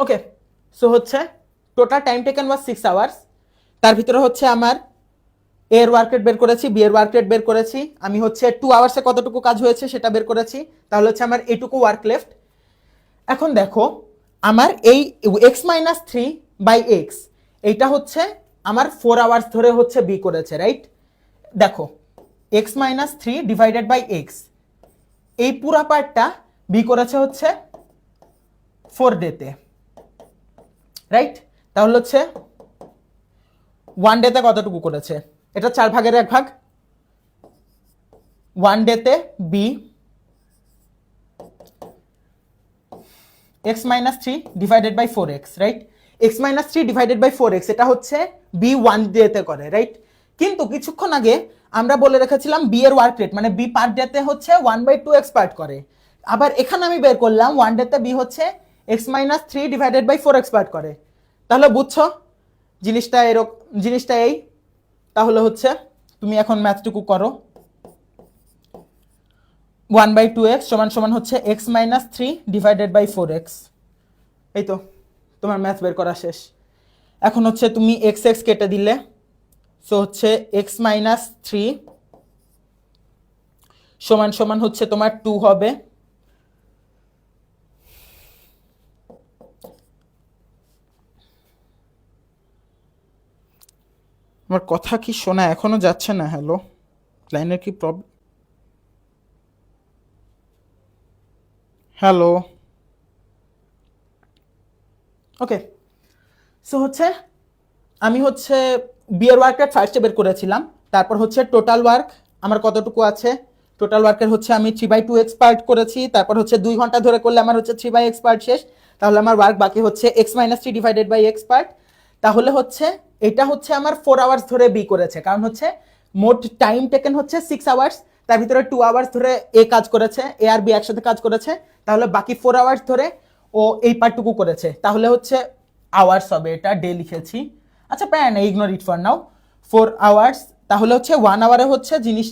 ওকে, সো হচ্ছে টোটাল টাইম টেকেন ওয়াজ 6 আওয়ার্স। তার ভিতরে হচ্ছে আমার এ এর ওয়ার্ক রেট বের করেছি, বি এর ওয়ার্ক রেট বের করেছি, আমি হচ্ছে 2 আওয়ার্সে কতটুকু কাজ হয়েছে সেটা বের করেছি, তাহলে হচ্ছে আমার এইটুকু ওয়ার্ক লেফট। এখন দেখো আমার এই x - 3/x এইটা হচ্ছে আমার 4 আওয়ার্স ধরে হচ্ছে বি করেছে, রাইট? দেখো x minus 3 divided by x, এই পুরা পার্টটা বি করেছে হচ্ছে 4 ডেতে, রাইট? তাহলে হচ্ছে 1 ডেতে কতটুকু করেছে? এটা 4 ভাগের 1 ভাগ। 1 ডেতে B x minus 3 divided by 4x, right? X minus 3 divided by 4x, এটা হচ্ছে বি 1 ডেতে করে, রাইট? কিন্তু কিছুক্ষণ আগে আমরা বলে রেখেছিলাম বি এর ওয়ার্ক রেট মানে বি পার ডেতে হচ্ছে 1/2x পার্ট করে। আবার এখানে আমি বের করলাম 1 ডেতে বি হচ্ছে x minus 3 divided by 4x part করে। তাহলে বুঝছো জিনিসটা এরকম, জিনিসটা এই। তাহলে হচ্ছে তুমি এখন ম্যাথটুকু করো। 1/2x সমান সমান হচ্ছে x minus 3 divided by 4x। এই তো তোমার ম্যাথ বের করা শেষ। এখন হচ্ছে তুমি এক্স এক্স কেটে দিলে, সো হচ্ছে এক্স মাইনাস 3 সমান সমান হচ্ছে তোমার 2 হবে। আমার কথা কি শোনা এখনো যাচ্ছে না? হ্যালো, লাইনের কি প্রবলেম? হ্যালো, ওকে। সো হচ্ছে আমি হচ্ছে বিয়ের ওয়ার্কের ফার্স্টে বের করেছিলাম, তারপর হচ্ছে টোটাল ওয়ার্ক আমার কতটুকু আছে। টোটাল ওয়ার্কের হচ্ছে আমি 3/2x পার্ট করেছি, তারপর হচ্ছে 2 ঘন্টা ধরে করলে আমার হচ্ছে 3/x পার্ট শেষ। তাহলে আমার ওয়ার্ক বাকি হচ্ছে x minus 3 divided by x part. তাহলে হচ্ছে এটা হচ্ছে আমার 4 আওয়ার্স ধরে বি করেছে, কারণ হচ্ছে মোট টাইম টেকেন হচ্ছে 6 আওয়ার্স, তার ভিতরে 2 আওয়ার্স ধরে এ কাজ করেছে, এ আর বি একসাথে কাজ করেছে। তাহলে বাকি 4 আওয়ার্স ধরে ও এই পার্টটুকু করেছে। তাহলে হচ্ছে আওয়ার্স হবে, এটা ডে লিখেছি, আচ্ছা প্যান না, ignore it for now. 4 hours, তাহলে হচ্ছে 1 আওয়ারে হচ্ছে জিনিস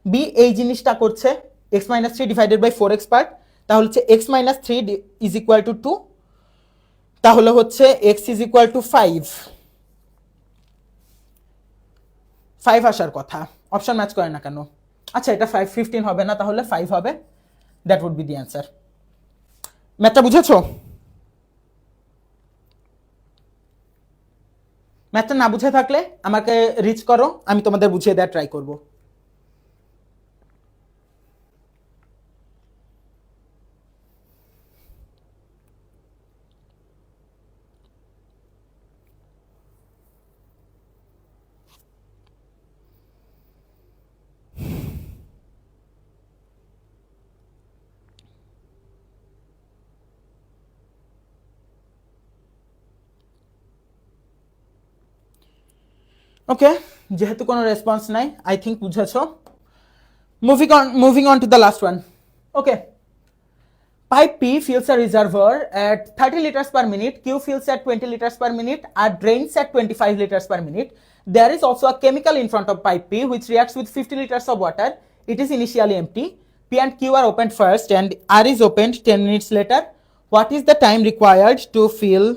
বি এই জিনিসটা করছে x minus 3 divided by 4x part. তাহলে হচ্ছে x minus 3 is equal to 2, তাহলে হচ্ছে এক্স ইজ ইকুয়াল টু 5 আসার কথা, অপশন ম্যাচ করে না কেন? আচ্ছা এটা 15 হবে না, তাহলে 5 হবে, that would be the answer. ম্যাথটা বুঝেছো? ম্যাথটা না বুঝে থাকলে আমাকে রিচ করো, আমি তোমাদের বুঝিয়ে দেওয়ার ট্রাই করবো। ওকে, যেহেতু কোনো রেসপন্স নাই, আই থিঙ্ক বুঝেছো। Moving on to the last one. Okay, pipe P fills a reservoir at 30 liters per minute, Q fills at 20 liters per minute, R drains at 25 liters per minute. There is also a chemical in front of pipe P which reacts with 50 liters of water. It is initially empty. P and Q are opened first and R is opened 10 minutes later. What is the time required to fill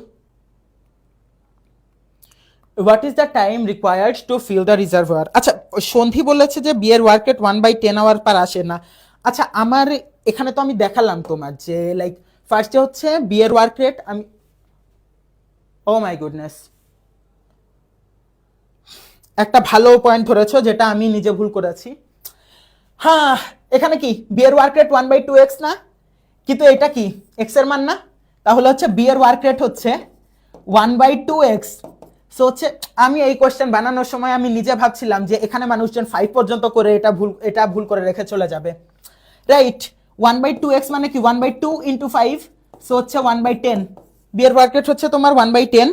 the reservoir? আচ্ছা সন্ধি বলেছে যে বিয়ের work at 1/10 hour পার আসে না। আচ্ছা আমার এখানে তো আমি দেখালাম তোমার যে লাইক ফার্স্টে হচ্ছে বিয়ের ওয়ার্ক রেট, আমি ও মাই গুডনেস, একটা ভালো পয়েন্ট ধরেছো যেটা আমি নিজে ভুল করেছি। হ্যাঁ, এখানে কি বিয়ের ওয়ার্ক রেট 1/2x না, কিন্তু এটা কি এক্স এর মান না? তাহলে হচ্ছে বিয়ের ওয়ার্ক রেট হচ্ছে 1/2x। সো হচ্ছে আমি এই কোশ্চেন বানানোর সময় আমি নিজে ভাবছিলাম যে এখানে মানুষজন 5 পর্যন্ত করে এটা ভুল করে রেখে চলে যাবে, রাইট? 1/2x মানে কি 1/2 ইন্টু 5, সো হচ্ছে 1/10। বিয়ের ওয়ার্ক রেট হচ্ছে তোমার 1/10,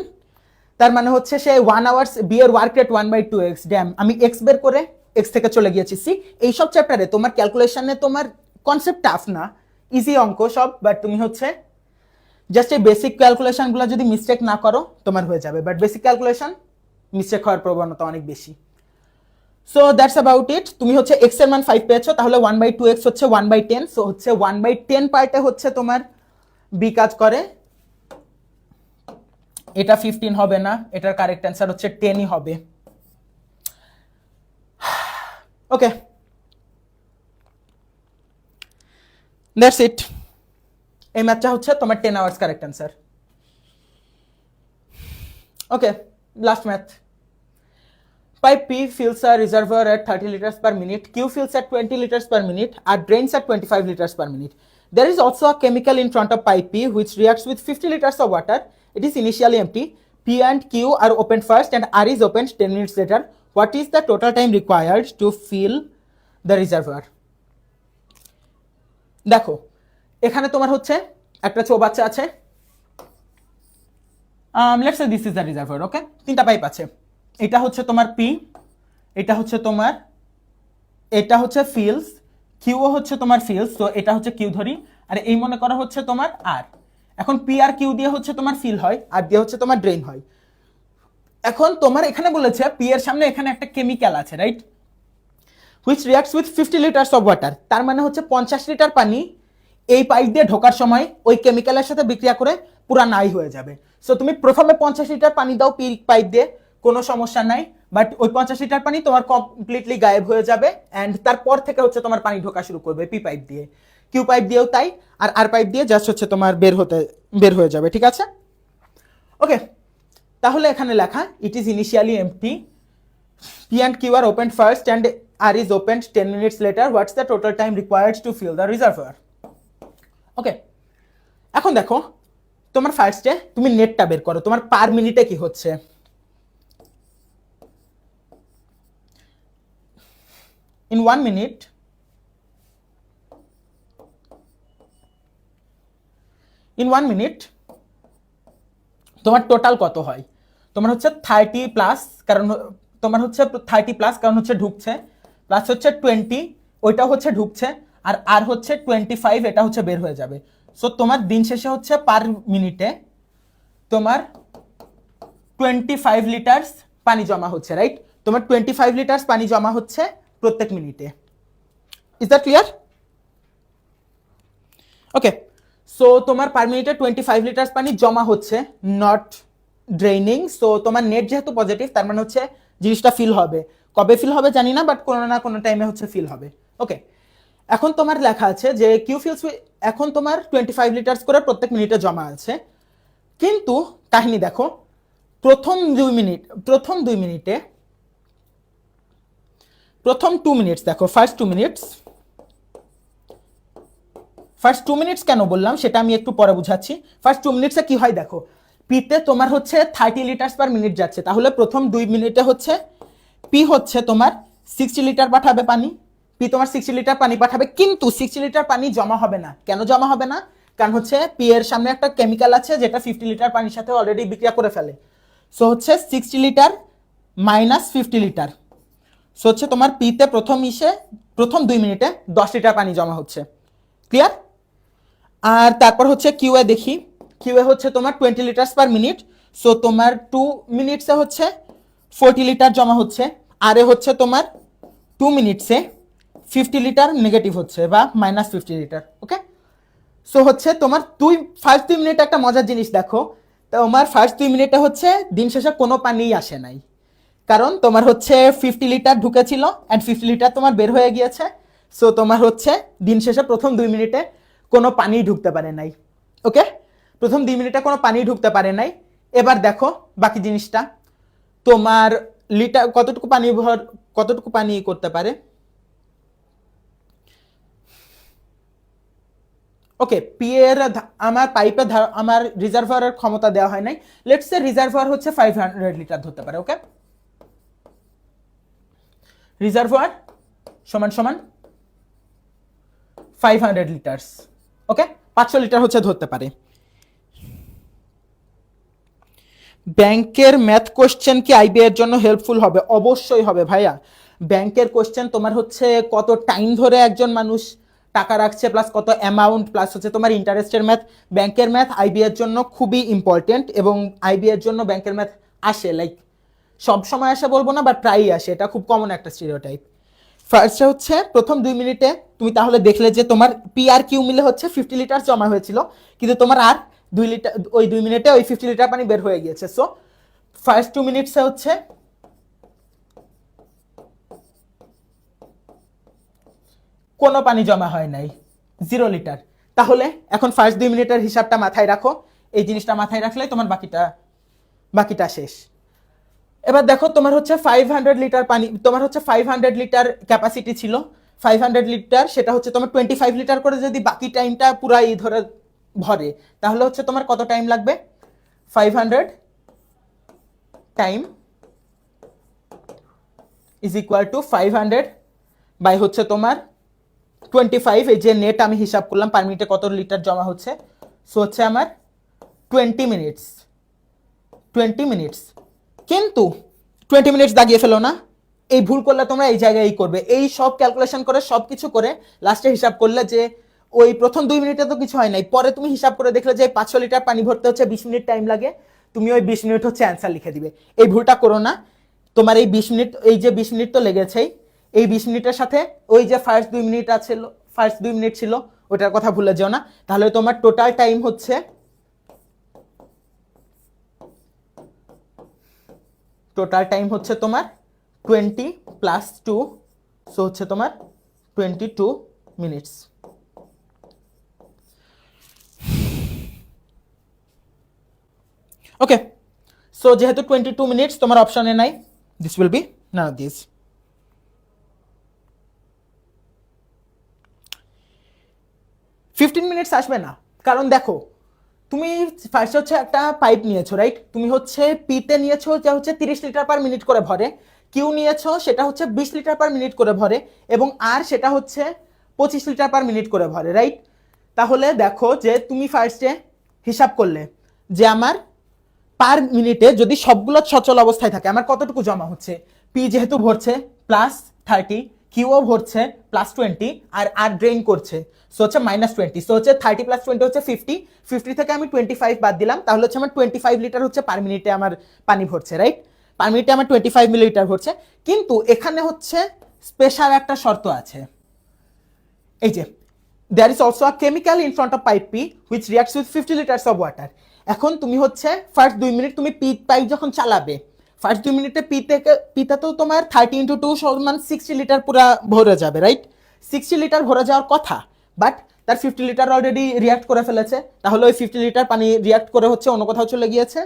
তার মানে হচ্ছে সে 1 আওয়ার্স বিয়ের ওয়ার্ক রেট 1/2x। ড্যাম, আমি এক্স বের করে এক্স থেকে চলে গিয়েছি। সি এইসব চ্যাপ্টারে তোমার ক্যালকুলেশনে তোমার কনসেপ্ট টাফ না, ইজি অঙ্ক সব, বাট তুমি হচ্ছে জাস্ট এই বেসিক ক্যালকুলেশনগুলো যদি মিস্টেক না করো তোমার হয়ে যাবে, বাট বেসিক ক্যালকুলেশন মিস্টেক হওয়ার প্রবণতা অনেক বেশি। So that's about it. তুমি হচ্ছে এক্স এর মান 5 পেয়েছো, তাহলে 1/2x হচ্ছে 1/10, সো হচ্ছে 1/10 পার্টে হচ্ছে তোমার বি কাজ করে। এটা 15 হবে না, এটার কারেক্ট অ্যান্সার হচ্ছে 10ই হবে। Okay, that's it. এই ম্যাথটা হচ্ছে তোমার 10 hours correct answer. Okay, last math. Pipe P fills a reservoir at 30 liters per minute, Q fills at 20 liters per minute, R drains at 25 liters per minute. There is also a chemical in front of pipe P which reacts with 50 liters of water. It is initially empty. P and Q are opened first and R is opened 10 minutes later. What is the total time required to fill the reservoir? দেখো এখানে তোমার হচ্ছে একটা চৌবাচ্চা আছে, let's say this is the reservoir. Okay, তিনটা pipe আছে, এটা হচ্ছে তোমার পি, এটা হচ্ছে তোমার, এটা হচ্ছে ফিলস, কিউও হচ্ছে তোমার ফিলস, তো এটা হচ্ছে কিউ ধরি, আর এই মনে করা হচ্ছে তোমার আর। এখন পি আর কিউ দিয়ে হচ্ছে তোমার ফিল হয়, আর দিয়ে হচ্ছে তোমার ড্রেন হয়। এখন তোমার এখানে বলেছে পি এর সামনে এখানে একটা কেমিক্যাল আছে, right, which reacts with 50 litres of water. তার মানে হচ্ছে 50 লিটার পানি এই পাইপ দিয়ে ঢোকার সময় ওই কেমিক্যালের সাথে বিক্রিয়া করে পুরা নাই হয়ে যাবে। সো তুমি প্রথমে 50 লিটার পানি দাও পি পাইপ দিয়ে, কোনো সমস্যা নাই, বাট ওই 50 লিটার পানি তোমার কমপ্লিটলি গায়েব হয়ে যাবে, অ্যান্ড তারপর থেকে হচ্ছে তোমার পানি ঢোকা শুরু করবে পি পাইপ দিয়ে। কিউ পাইপ দিয়েও তাই, আর আর পাইপ দিয়ে জাস্ট হচ্ছে তোমার বের হয়ে যাবে, ঠিক আছে? ওকে, তাহলে এখানে লেখা it is initially empty, P and Q are opened first and R is opened 10 minutes later. What's the total time required to fill the reservoir? Okay, এখন দেখো তোমার ফার্স্টে তুমি নেটটা বের করো, তোমার পার মিনিটে কি হচ্ছে। ইন 1 minute তোমার টোটাল কত হয়? তোমার হচ্ছে 30 প্লাস, কারণ তোমার হচ্ছে 30 প্লাস কারণ হচ্ছে ঢুকছে, প্লাস হচ্ছে 20 ওইটা হচ্ছে ঢুকছে, আর হচ্ছে 25 এটা হচ্ছে বের হয়ে যাবে। সো তোমার দিন শেষে হচ্ছে পার মিনিটে তোমার 25 লিটার্স পানি জমা হচ্ছে, রাইট? তোমার 25 লিটার্স পানি জমা হচ্ছে প্রত্যেক মিনিটে। Is that clear? Okay, so তোমার পার মিনিটে 25 লিটার্স পানি জমা হচ্ছে, নট ড্রেইনিং। সো তোমার নেট যেহেতু পজিটিভ, তার মানে হচ্ছে জিনিসটা ফিল হবে। কবে ফিল হবে জানি না, বাট কোনো না কোনো টাইমে হচ্ছে ফিল হবে। ওকে, এখন তোমার লেখা আছে যে কিউ ফিলস, এখন তোমার 25 লিটার্স করে প্রত্যেক মিনিটে জমা আছে, কিন্তু কাহিনী দেখো প্রথম 2 মিনিটস দেখো, ফার্স্ট 2 মিনিটস কেন বললাম সেটা আমি একটু পরে বুঝাচ্ছি। ফার্স্ট 2 মিনিটসে কি হয় দেখো, পিতে তোমার হচ্ছে 30 লিটার্স পার মিনিট যাচ্ছে, তাহলে প্রথম 2 মিনিটে হচ্ছে পি হচ্ছে তোমার 60 লিটার পাঠাবে পানি, পি তোমার 60 লিটার পানি পাঠাবে, কিন্তু 60 লিটার পানি জমা হবে না। কেন জমা হবে না? কারণ হচ্ছে পি এর সামনে একটা কেমিক্যাল আছে যেটা 50 লিটার পানির সাথে অলরেডি বিক্রিয়া করে ফেলে। সো হচ্ছে 60 লিটার মাইনাস 50 লিটার, সো হচ্ছে তোমার পিতে প্রথম 2 মিনিটে 10 লিটার পানি জমা হচ্ছে। ক্লিয়ার? আর তারপর হচ্ছে কিউএ দেখি, কিউএ হচ্ছে তোমার 20 লিটার্স পার মিনিট, সো তোমার 2 মিনিটসে হচ্ছে 40 লিটার জমা হচ্ছে, আর এ হচ্ছে তোমার 2 মিনিটসে 50 লিটার নেগেটিভ হচ্ছে বা মাইনাস 50 লিটার। ওকে, সো হচ্ছে তোমার ফার্স্ট 2 মিনিটে একটা মজার জিনিস দেখো, তোমার ফার্স্ট 2 মিনিটে হচ্ছে দিন শেষে কোনো পানিই আসে নাই, কারণ তোমার হচ্ছে 50 লিটার ঢুকেছিল অ্যান্ড 50 লিটার তোমার বের হয়ে গিয়েছে। সো তোমার হচ্ছে দিন শেষে প্রথম 2 মিনিটে কোনো পানি ঢুকতে পারে নাই। ওকে, প্রথম 2 মিনিটে কোনো পানি ঢুকতে পারে নাই। এবার দেখো বাকি জিনিসটা, তোমার লিটার কতটুকু পানি করতে পারে। ওকে, পি এর আমার পাইপে আমার রিজার্ভারের ক্ষমতা দেওয়া হয় নাই, লেটস সে রিজার্ভার হচ্ছে 500 লিটার ধরতে পারে। ওকে, রিজার্ভার সমান 500 লিটার্স। ওকে, 500 লিটার হচ্ছে ধরতে পারে। ব্যাংকের ম্যাথ কোশ্চেন কি আইবি এর জন্য হেল্পফুল হবে? অবশ্যই হবে ভাইয়া। ব্যাংকের কোশ্চেন তোমার হচ্ছে কত টাইম ধরে একজন মানুষ টাকা রাখছে, প্লাস কত অ্যামাউন্ট, প্লাস হচ্ছে তোমার ইন্টারেস্টের ম্যাথ। ব্যাংকের ম্যাথ আইবি এর জন্য খুবই ইম্পর্টেন্ট, এবং আইবি এর জন্য ব্যাংকের ম্যাথ আসে, লাইক সব সময় আসে বলবো না, বাট প্রায়ই আসে, এটা খুব কমন একটা স্টিরিওটাইপ। ফার্স্টে হচ্ছে প্রথম 2 মিনিটে তুমি তাহলে দেখলে যে তোমার পি আর কিউ মিলে হচ্ছে 50 লিটার জমা হয়েছিল, কিন্তু তোমার আর 2 লিটার ওই 2 মিনিটে ওই 50 লিটার পানি বের হয়ে গিয়েছে। সো ফার্স্ট 2 মিনিটসে হচ্ছে কোনো পানি জমা হয় নাই, 0 লিটার। তাহলে এখন ফার্স্ট 2 মিনিটের হিসাবটা মাথায় রাখো, এই জিনিসটা মাথায় রাখলে তোমার বাকিটা শেষ। এবার দেখো তোমার হচ্ছে 500 লিটার পানি, তোমার হচ্ছে 500 লিটার ক্যাপাসিটি ছিল, 500 লিটার, সেটা হচ্ছে তোমার 25 লিটার করে যদি বাকি টাইমটা পুরাই ধরে ভরে, তাহলে হচ্ছে তোমার কত টাইম লাগবে? 500 time is equal to 500 by হচ্ছে তোমার 25, এই যে নেট আমি হিসাব করলাম পার মিনিটে কত লিটার জমা হচ্ছে, সো হচ্ছে আমার 20 মিনিটস। 20 মিনিটস, কিন্তু 20 মিনিটস দাগিয়ে ফেলো না, এই ভুল করলে তোমরা এই জায়গায় করবে, এই সব ক্যালকুলেশন করে সব কিছু করে লাস্টে হিসাব করলে যে ওই প্রথম 2 মিনিটে তো কিছু হয় নাই, পরে তুমি হিসাব করে দেখলে যে 500 লিটার পানি ভরতে হচ্ছে 20 মিনিট টাইম লাগে, তুমি ওই 20 মিনিট হচ্ছে অ্যান্সার লিখে দিবে। এই ভুলটা করো না। তোমার এই 20 মিনিট, এই যে 20 মিনিট তো লেগেছেই, এই 20 মিনিটের সাথে ওই যে ফার্স্ট 2 মিনিট ছিল ওটার কথা ভুলে যেও না, তাহলে তোমার টোটাল টাইম হচ্ছে, তোমার 20 + 2, সো হচ্ছে তোমার 22 মিনিটস। ওকে, সো যেহেতু 22 মিনিটস তোমার অপশনে নাই, this will be none of this. 15 minutes আসবে না, কারণ দেখো তুমি ফার্স্ট হচ্ছে একটা পাইপ নিয়েছো, রাইট? তুমি হচ্ছে পিতে নিয়েছো যা হচ্ছে 30 লিটার পার মিনিট করে ভরে, কিউ নিয়েছো সেটা হচ্ছে 20 লিটার পার মিনিট করে ভরে, এবং আর সেটা হচ্ছে 25 লিটার পার মিনিট করে ভরে, রাইট? তাহলে দেখো যে তুমি ফার্স্টে হিসাব করলে যে আমার পার মিনিটে যদি সবগুলো সচল অবস্থায় থাকে আমার কতটুকু জমা হচ্ছে, পি যেহেতু ভরছে +30, কিউও ভরছে +20, আর আর ড্রেন করছে, সো হচ্ছে -20, সো হচ্ছে 30 + 20 হচ্ছে 50, 50 থেকে আমি 25 বাদ দিলাম, তাহলে হচ্ছে আমার 25 লিটার হচ্ছে পার মিনিটে আমার পানি ভরছে, রাইট? পার মিনিটে আমার 25 মিলিলিটার ভরছে, কিন্তু এখানে হচ্ছে স্পেশাল একটা শর্ত আছে, এই যে there is also a chemical in front of pipe P which reacts with 50 liters of water। এখন তুমি হচ্ছে ফার্স্ট 2 মিনিট তুমি পাইপ যখন চালাবে, ফার্স্ট 2 মিনিটে পিতে তো তোমার 30 × 2 সমান 60 লিটার পুরা ভরে যাবে, রাইট? 60 লিটার ভরে যাওয়ার কথা, বাট তার 50 লিটার অলরেডি রিয়াক্ট করে ফেলেছে, তাহলে ওই 50 লিটার পানি রিয়াক্ট করে হচ্ছে অন্য কোথাও চলে গিয়েছে,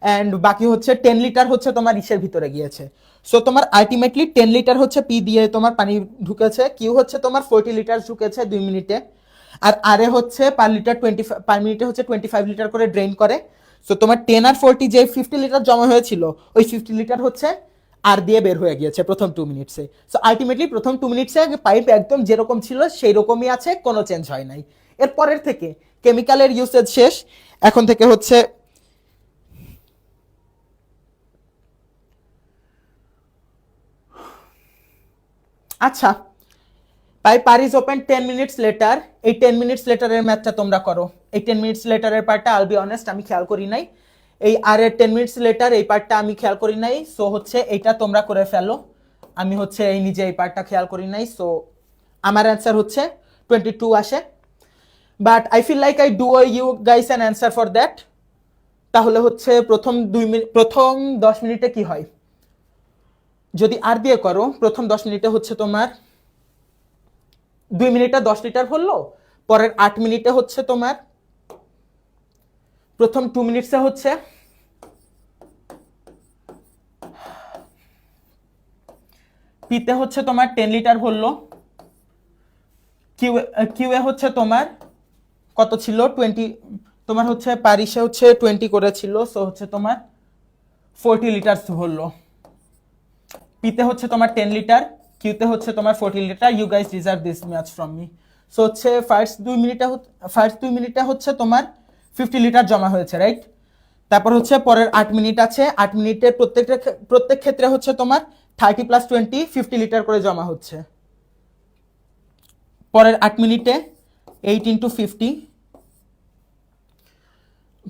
অ্যান্ড বাকি হচ্ছে 10 লিটার হচ্ছে তোমার ইসের ভিতরে গিয়েছে, সো তোমার আলটিমেটলি 10 লিটার হচ্ছে পি দিয়ে তোমার পানি ঢুকেছে, কিউ হচ্ছে তোমার 40 লিটার ঢুকেছে 2 মিনিটে, আর আরে হচ্ছে পার মিনিটে হচ্ছে 25 লিটার করে ড্রেন করে, সো তোমার 10 আর 40 যে 50 লিটার জমা হয়েছিল ওই 50 লিটার হচ্ছে আর দিয়ে বের হয়ে গিয়েছে প্রথম 2 মিনিটসে, সো আলটিমেটলি প্রথম 2 মিনিটসে পাইপ একদম যেরকম ছিল সেই রকমই আছে, কোনো চেঞ্জ হয় নাই। এর পরের থেকে কেমিক্যালের ইউসেজ শেষ, এখন থেকে হচ্ছে আচ্ছা pipe R is open 10 minutes later, এই 10 মিনিটস লেটারের ম্যাথটা তোমরা করো, এই 10 মিনিটস লেটারের পার্টটা আল বি অনেস্ট আমি খেয়াল করি নাই, এই আর এর 10 মিনিটস লেটার এই পার্টটা আমি খেয়াল করি নাই, সো হচ্ছে এইটা তোমরা করে ফেলো, আমি হচ্ছে এই নিজে এই পার্টটা খেয়াল করি নাই, সো আমার অ্যান্সার হচ্ছে 22 আসে, but I feel like I do you guys an answer for that. তাহলে হচ্ছে প্রথম 10 মিনিটে কি হয় যদি আর দিয়ে করো, প্রথম 10 মিনিটে হচ্ছে তোমার 2 মিনিটে 10 লিটার ভরলো, পরের 8 মিনিটে হচ্ছে তোমার প্রথম 2 মিনিটসে হচ্ছে পিতে হচ্ছে তোমার 10 লিটার ভরলো, কিউএ হচ্ছে তোমার কত ছিল 20, তোমার হচ্ছে প্যারিসে হচ্ছে 20 করেছিল, সো হচ্ছে তোমার 40 লিটার ভরলো, পিতে হচ্ছে তোমার 10 লিটার, কিউতে হচ্ছে তোমার 40 liter, you guys deserve this much from me. So হচ্ছে ফার্স্ট 2 মিনিটে হচ্ছে তোমার 50 লিটার জমা হয়েছে, রাইট? তারপর হচ্ছে পরের 8 মিনিট আছে, 8 মিনিটের প্রত্যেক ক্ষেত্রে হচ্ছে তোমার 30 + 20 50 লিটার করে জমা হচ্ছে, পরের 8 মিনিটে 8 × 50,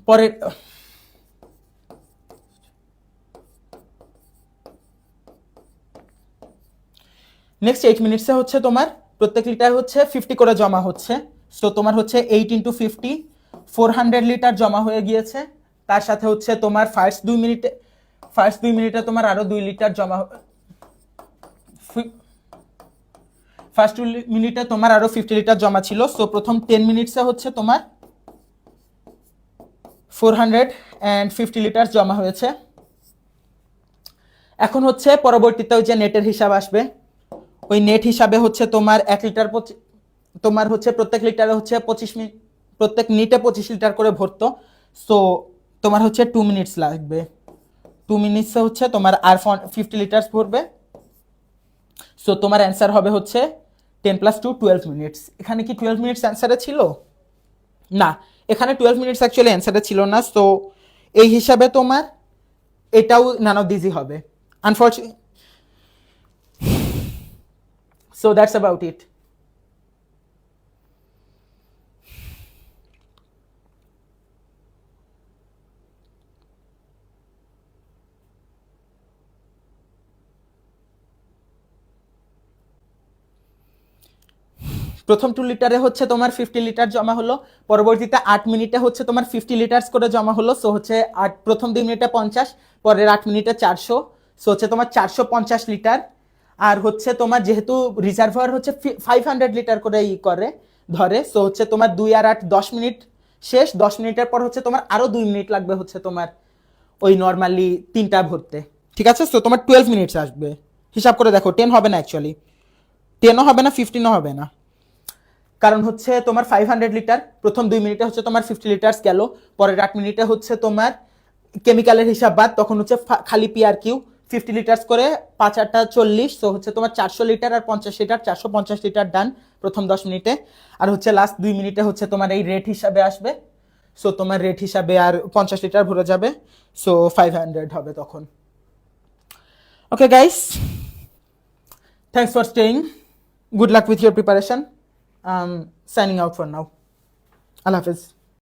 পরের নেক্সট 8 মিনিটসে হচ্ছে তোমার প্রত্যেক লিটার হচ্ছে 50 করে জমা হচ্ছে, সো তোমার হচ্ছে 8 × 50 400 লিটার জমা হয়ে গিয়েছে, তার সাথে হচ্ছে তোমার ফার্স্ট 2 মিনিটে তোমার আরো 2 লিটার জমা, ফার্স্ট 2 মিনিটে তোমার আরো 50 লিটার জমা ছিল, সো প্রথম 10 মিনিটসে হচ্ছে তোমার 450 লিটার জমা হয়েছে, এখন হচ্ছে পরবর্তীতে ওই যে নেটের হিসাব আসবে, ওই নেট হিসাবে হচ্ছে তোমার 1 লিটার তোমার হচ্ছে প্রত্যেক লিটারে হচ্ছে 25 মিনিট, প্রত্যেক মিনিটে 25 লিটার করে ভরতো। সো তোমার হচ্ছে 2 মিনিটস লাগবে, 2 মিনিটসে হচ্ছে তোমার আর 50 লিটার্স ভরবে। সো তোমার অ্যান্সার হবে হচ্ছে 10 + 2 12 মিনিটস। এখানে কি 12 মিনিটস অ্যান্সারে ছিল? না, এখানে 12 মিনিটস অ্যাকচুয়ালি অ্যান্সারে ছিল না। সো এই হিসাবে তোমার এটাও নান অফ দিসই হবে unfortunately. So that's about it. প্রথম 2 লিটারে হচ্ছে তোমার 50 লিটার জমা হলো, পরবর্তীতে 8 মিনিটে হচ্ছে তোমার 50 লিটার্স করে জমা হলো। সো হচ্ছে প্রথম 2 মিনিটে 50, পরের 8 মিনিটে 400। সো হচ্ছে তোমার 450 লিটার। আর হচ্ছে তোমার যেহেতু রিজার্ভার হচ্ছে 500 লিটার করে করে ধরে, সো হচ্ছে তোমার 2 আর 8 10 মিনিট শেষ। 10 মিনিটের পর হচ্ছে তোমার আরো 2 মিনিট লাগবে হচ্ছে তোমার ওই নর্মালি 3টা ভরতে। ঠিক আছে, সো তোমার 12 মিনিটস আসবে। হিসাব করে দেখো, 10 হবে না অ্যাকচুয়ালি, 10ও হবে না, 15ও হবে না। কারণ হচ্ছে তোমার 500 লিটার প্রথম 2 মিনিটে হচ্ছে তোমার 50 লিটার্স গেল, পরের 8 মিনিটে হচ্ছে তোমার কেমিক্যালের হিসাব বাদ, তখন হচ্ছে খালি পিআর কিউ 50 লিটার্স করে 5 8টা 40। সো হচ্ছে তোমার 400 লিটার আর 50 লিটার, 450 লিটার ডান প্রথম 10 মিনিটে। আর হচ্ছে লাস্ট 2 মিনিটে হচ্ছে তোমার এই রেট হিসাবে আসবে। সো তোমার রেট হিসাবে আর 50 লিটার ভরে যাবে। সো 500 হবে তখন। Okay guys, thanks for staying, good luck with your preparation. Signing out for now. Allah Hafiz.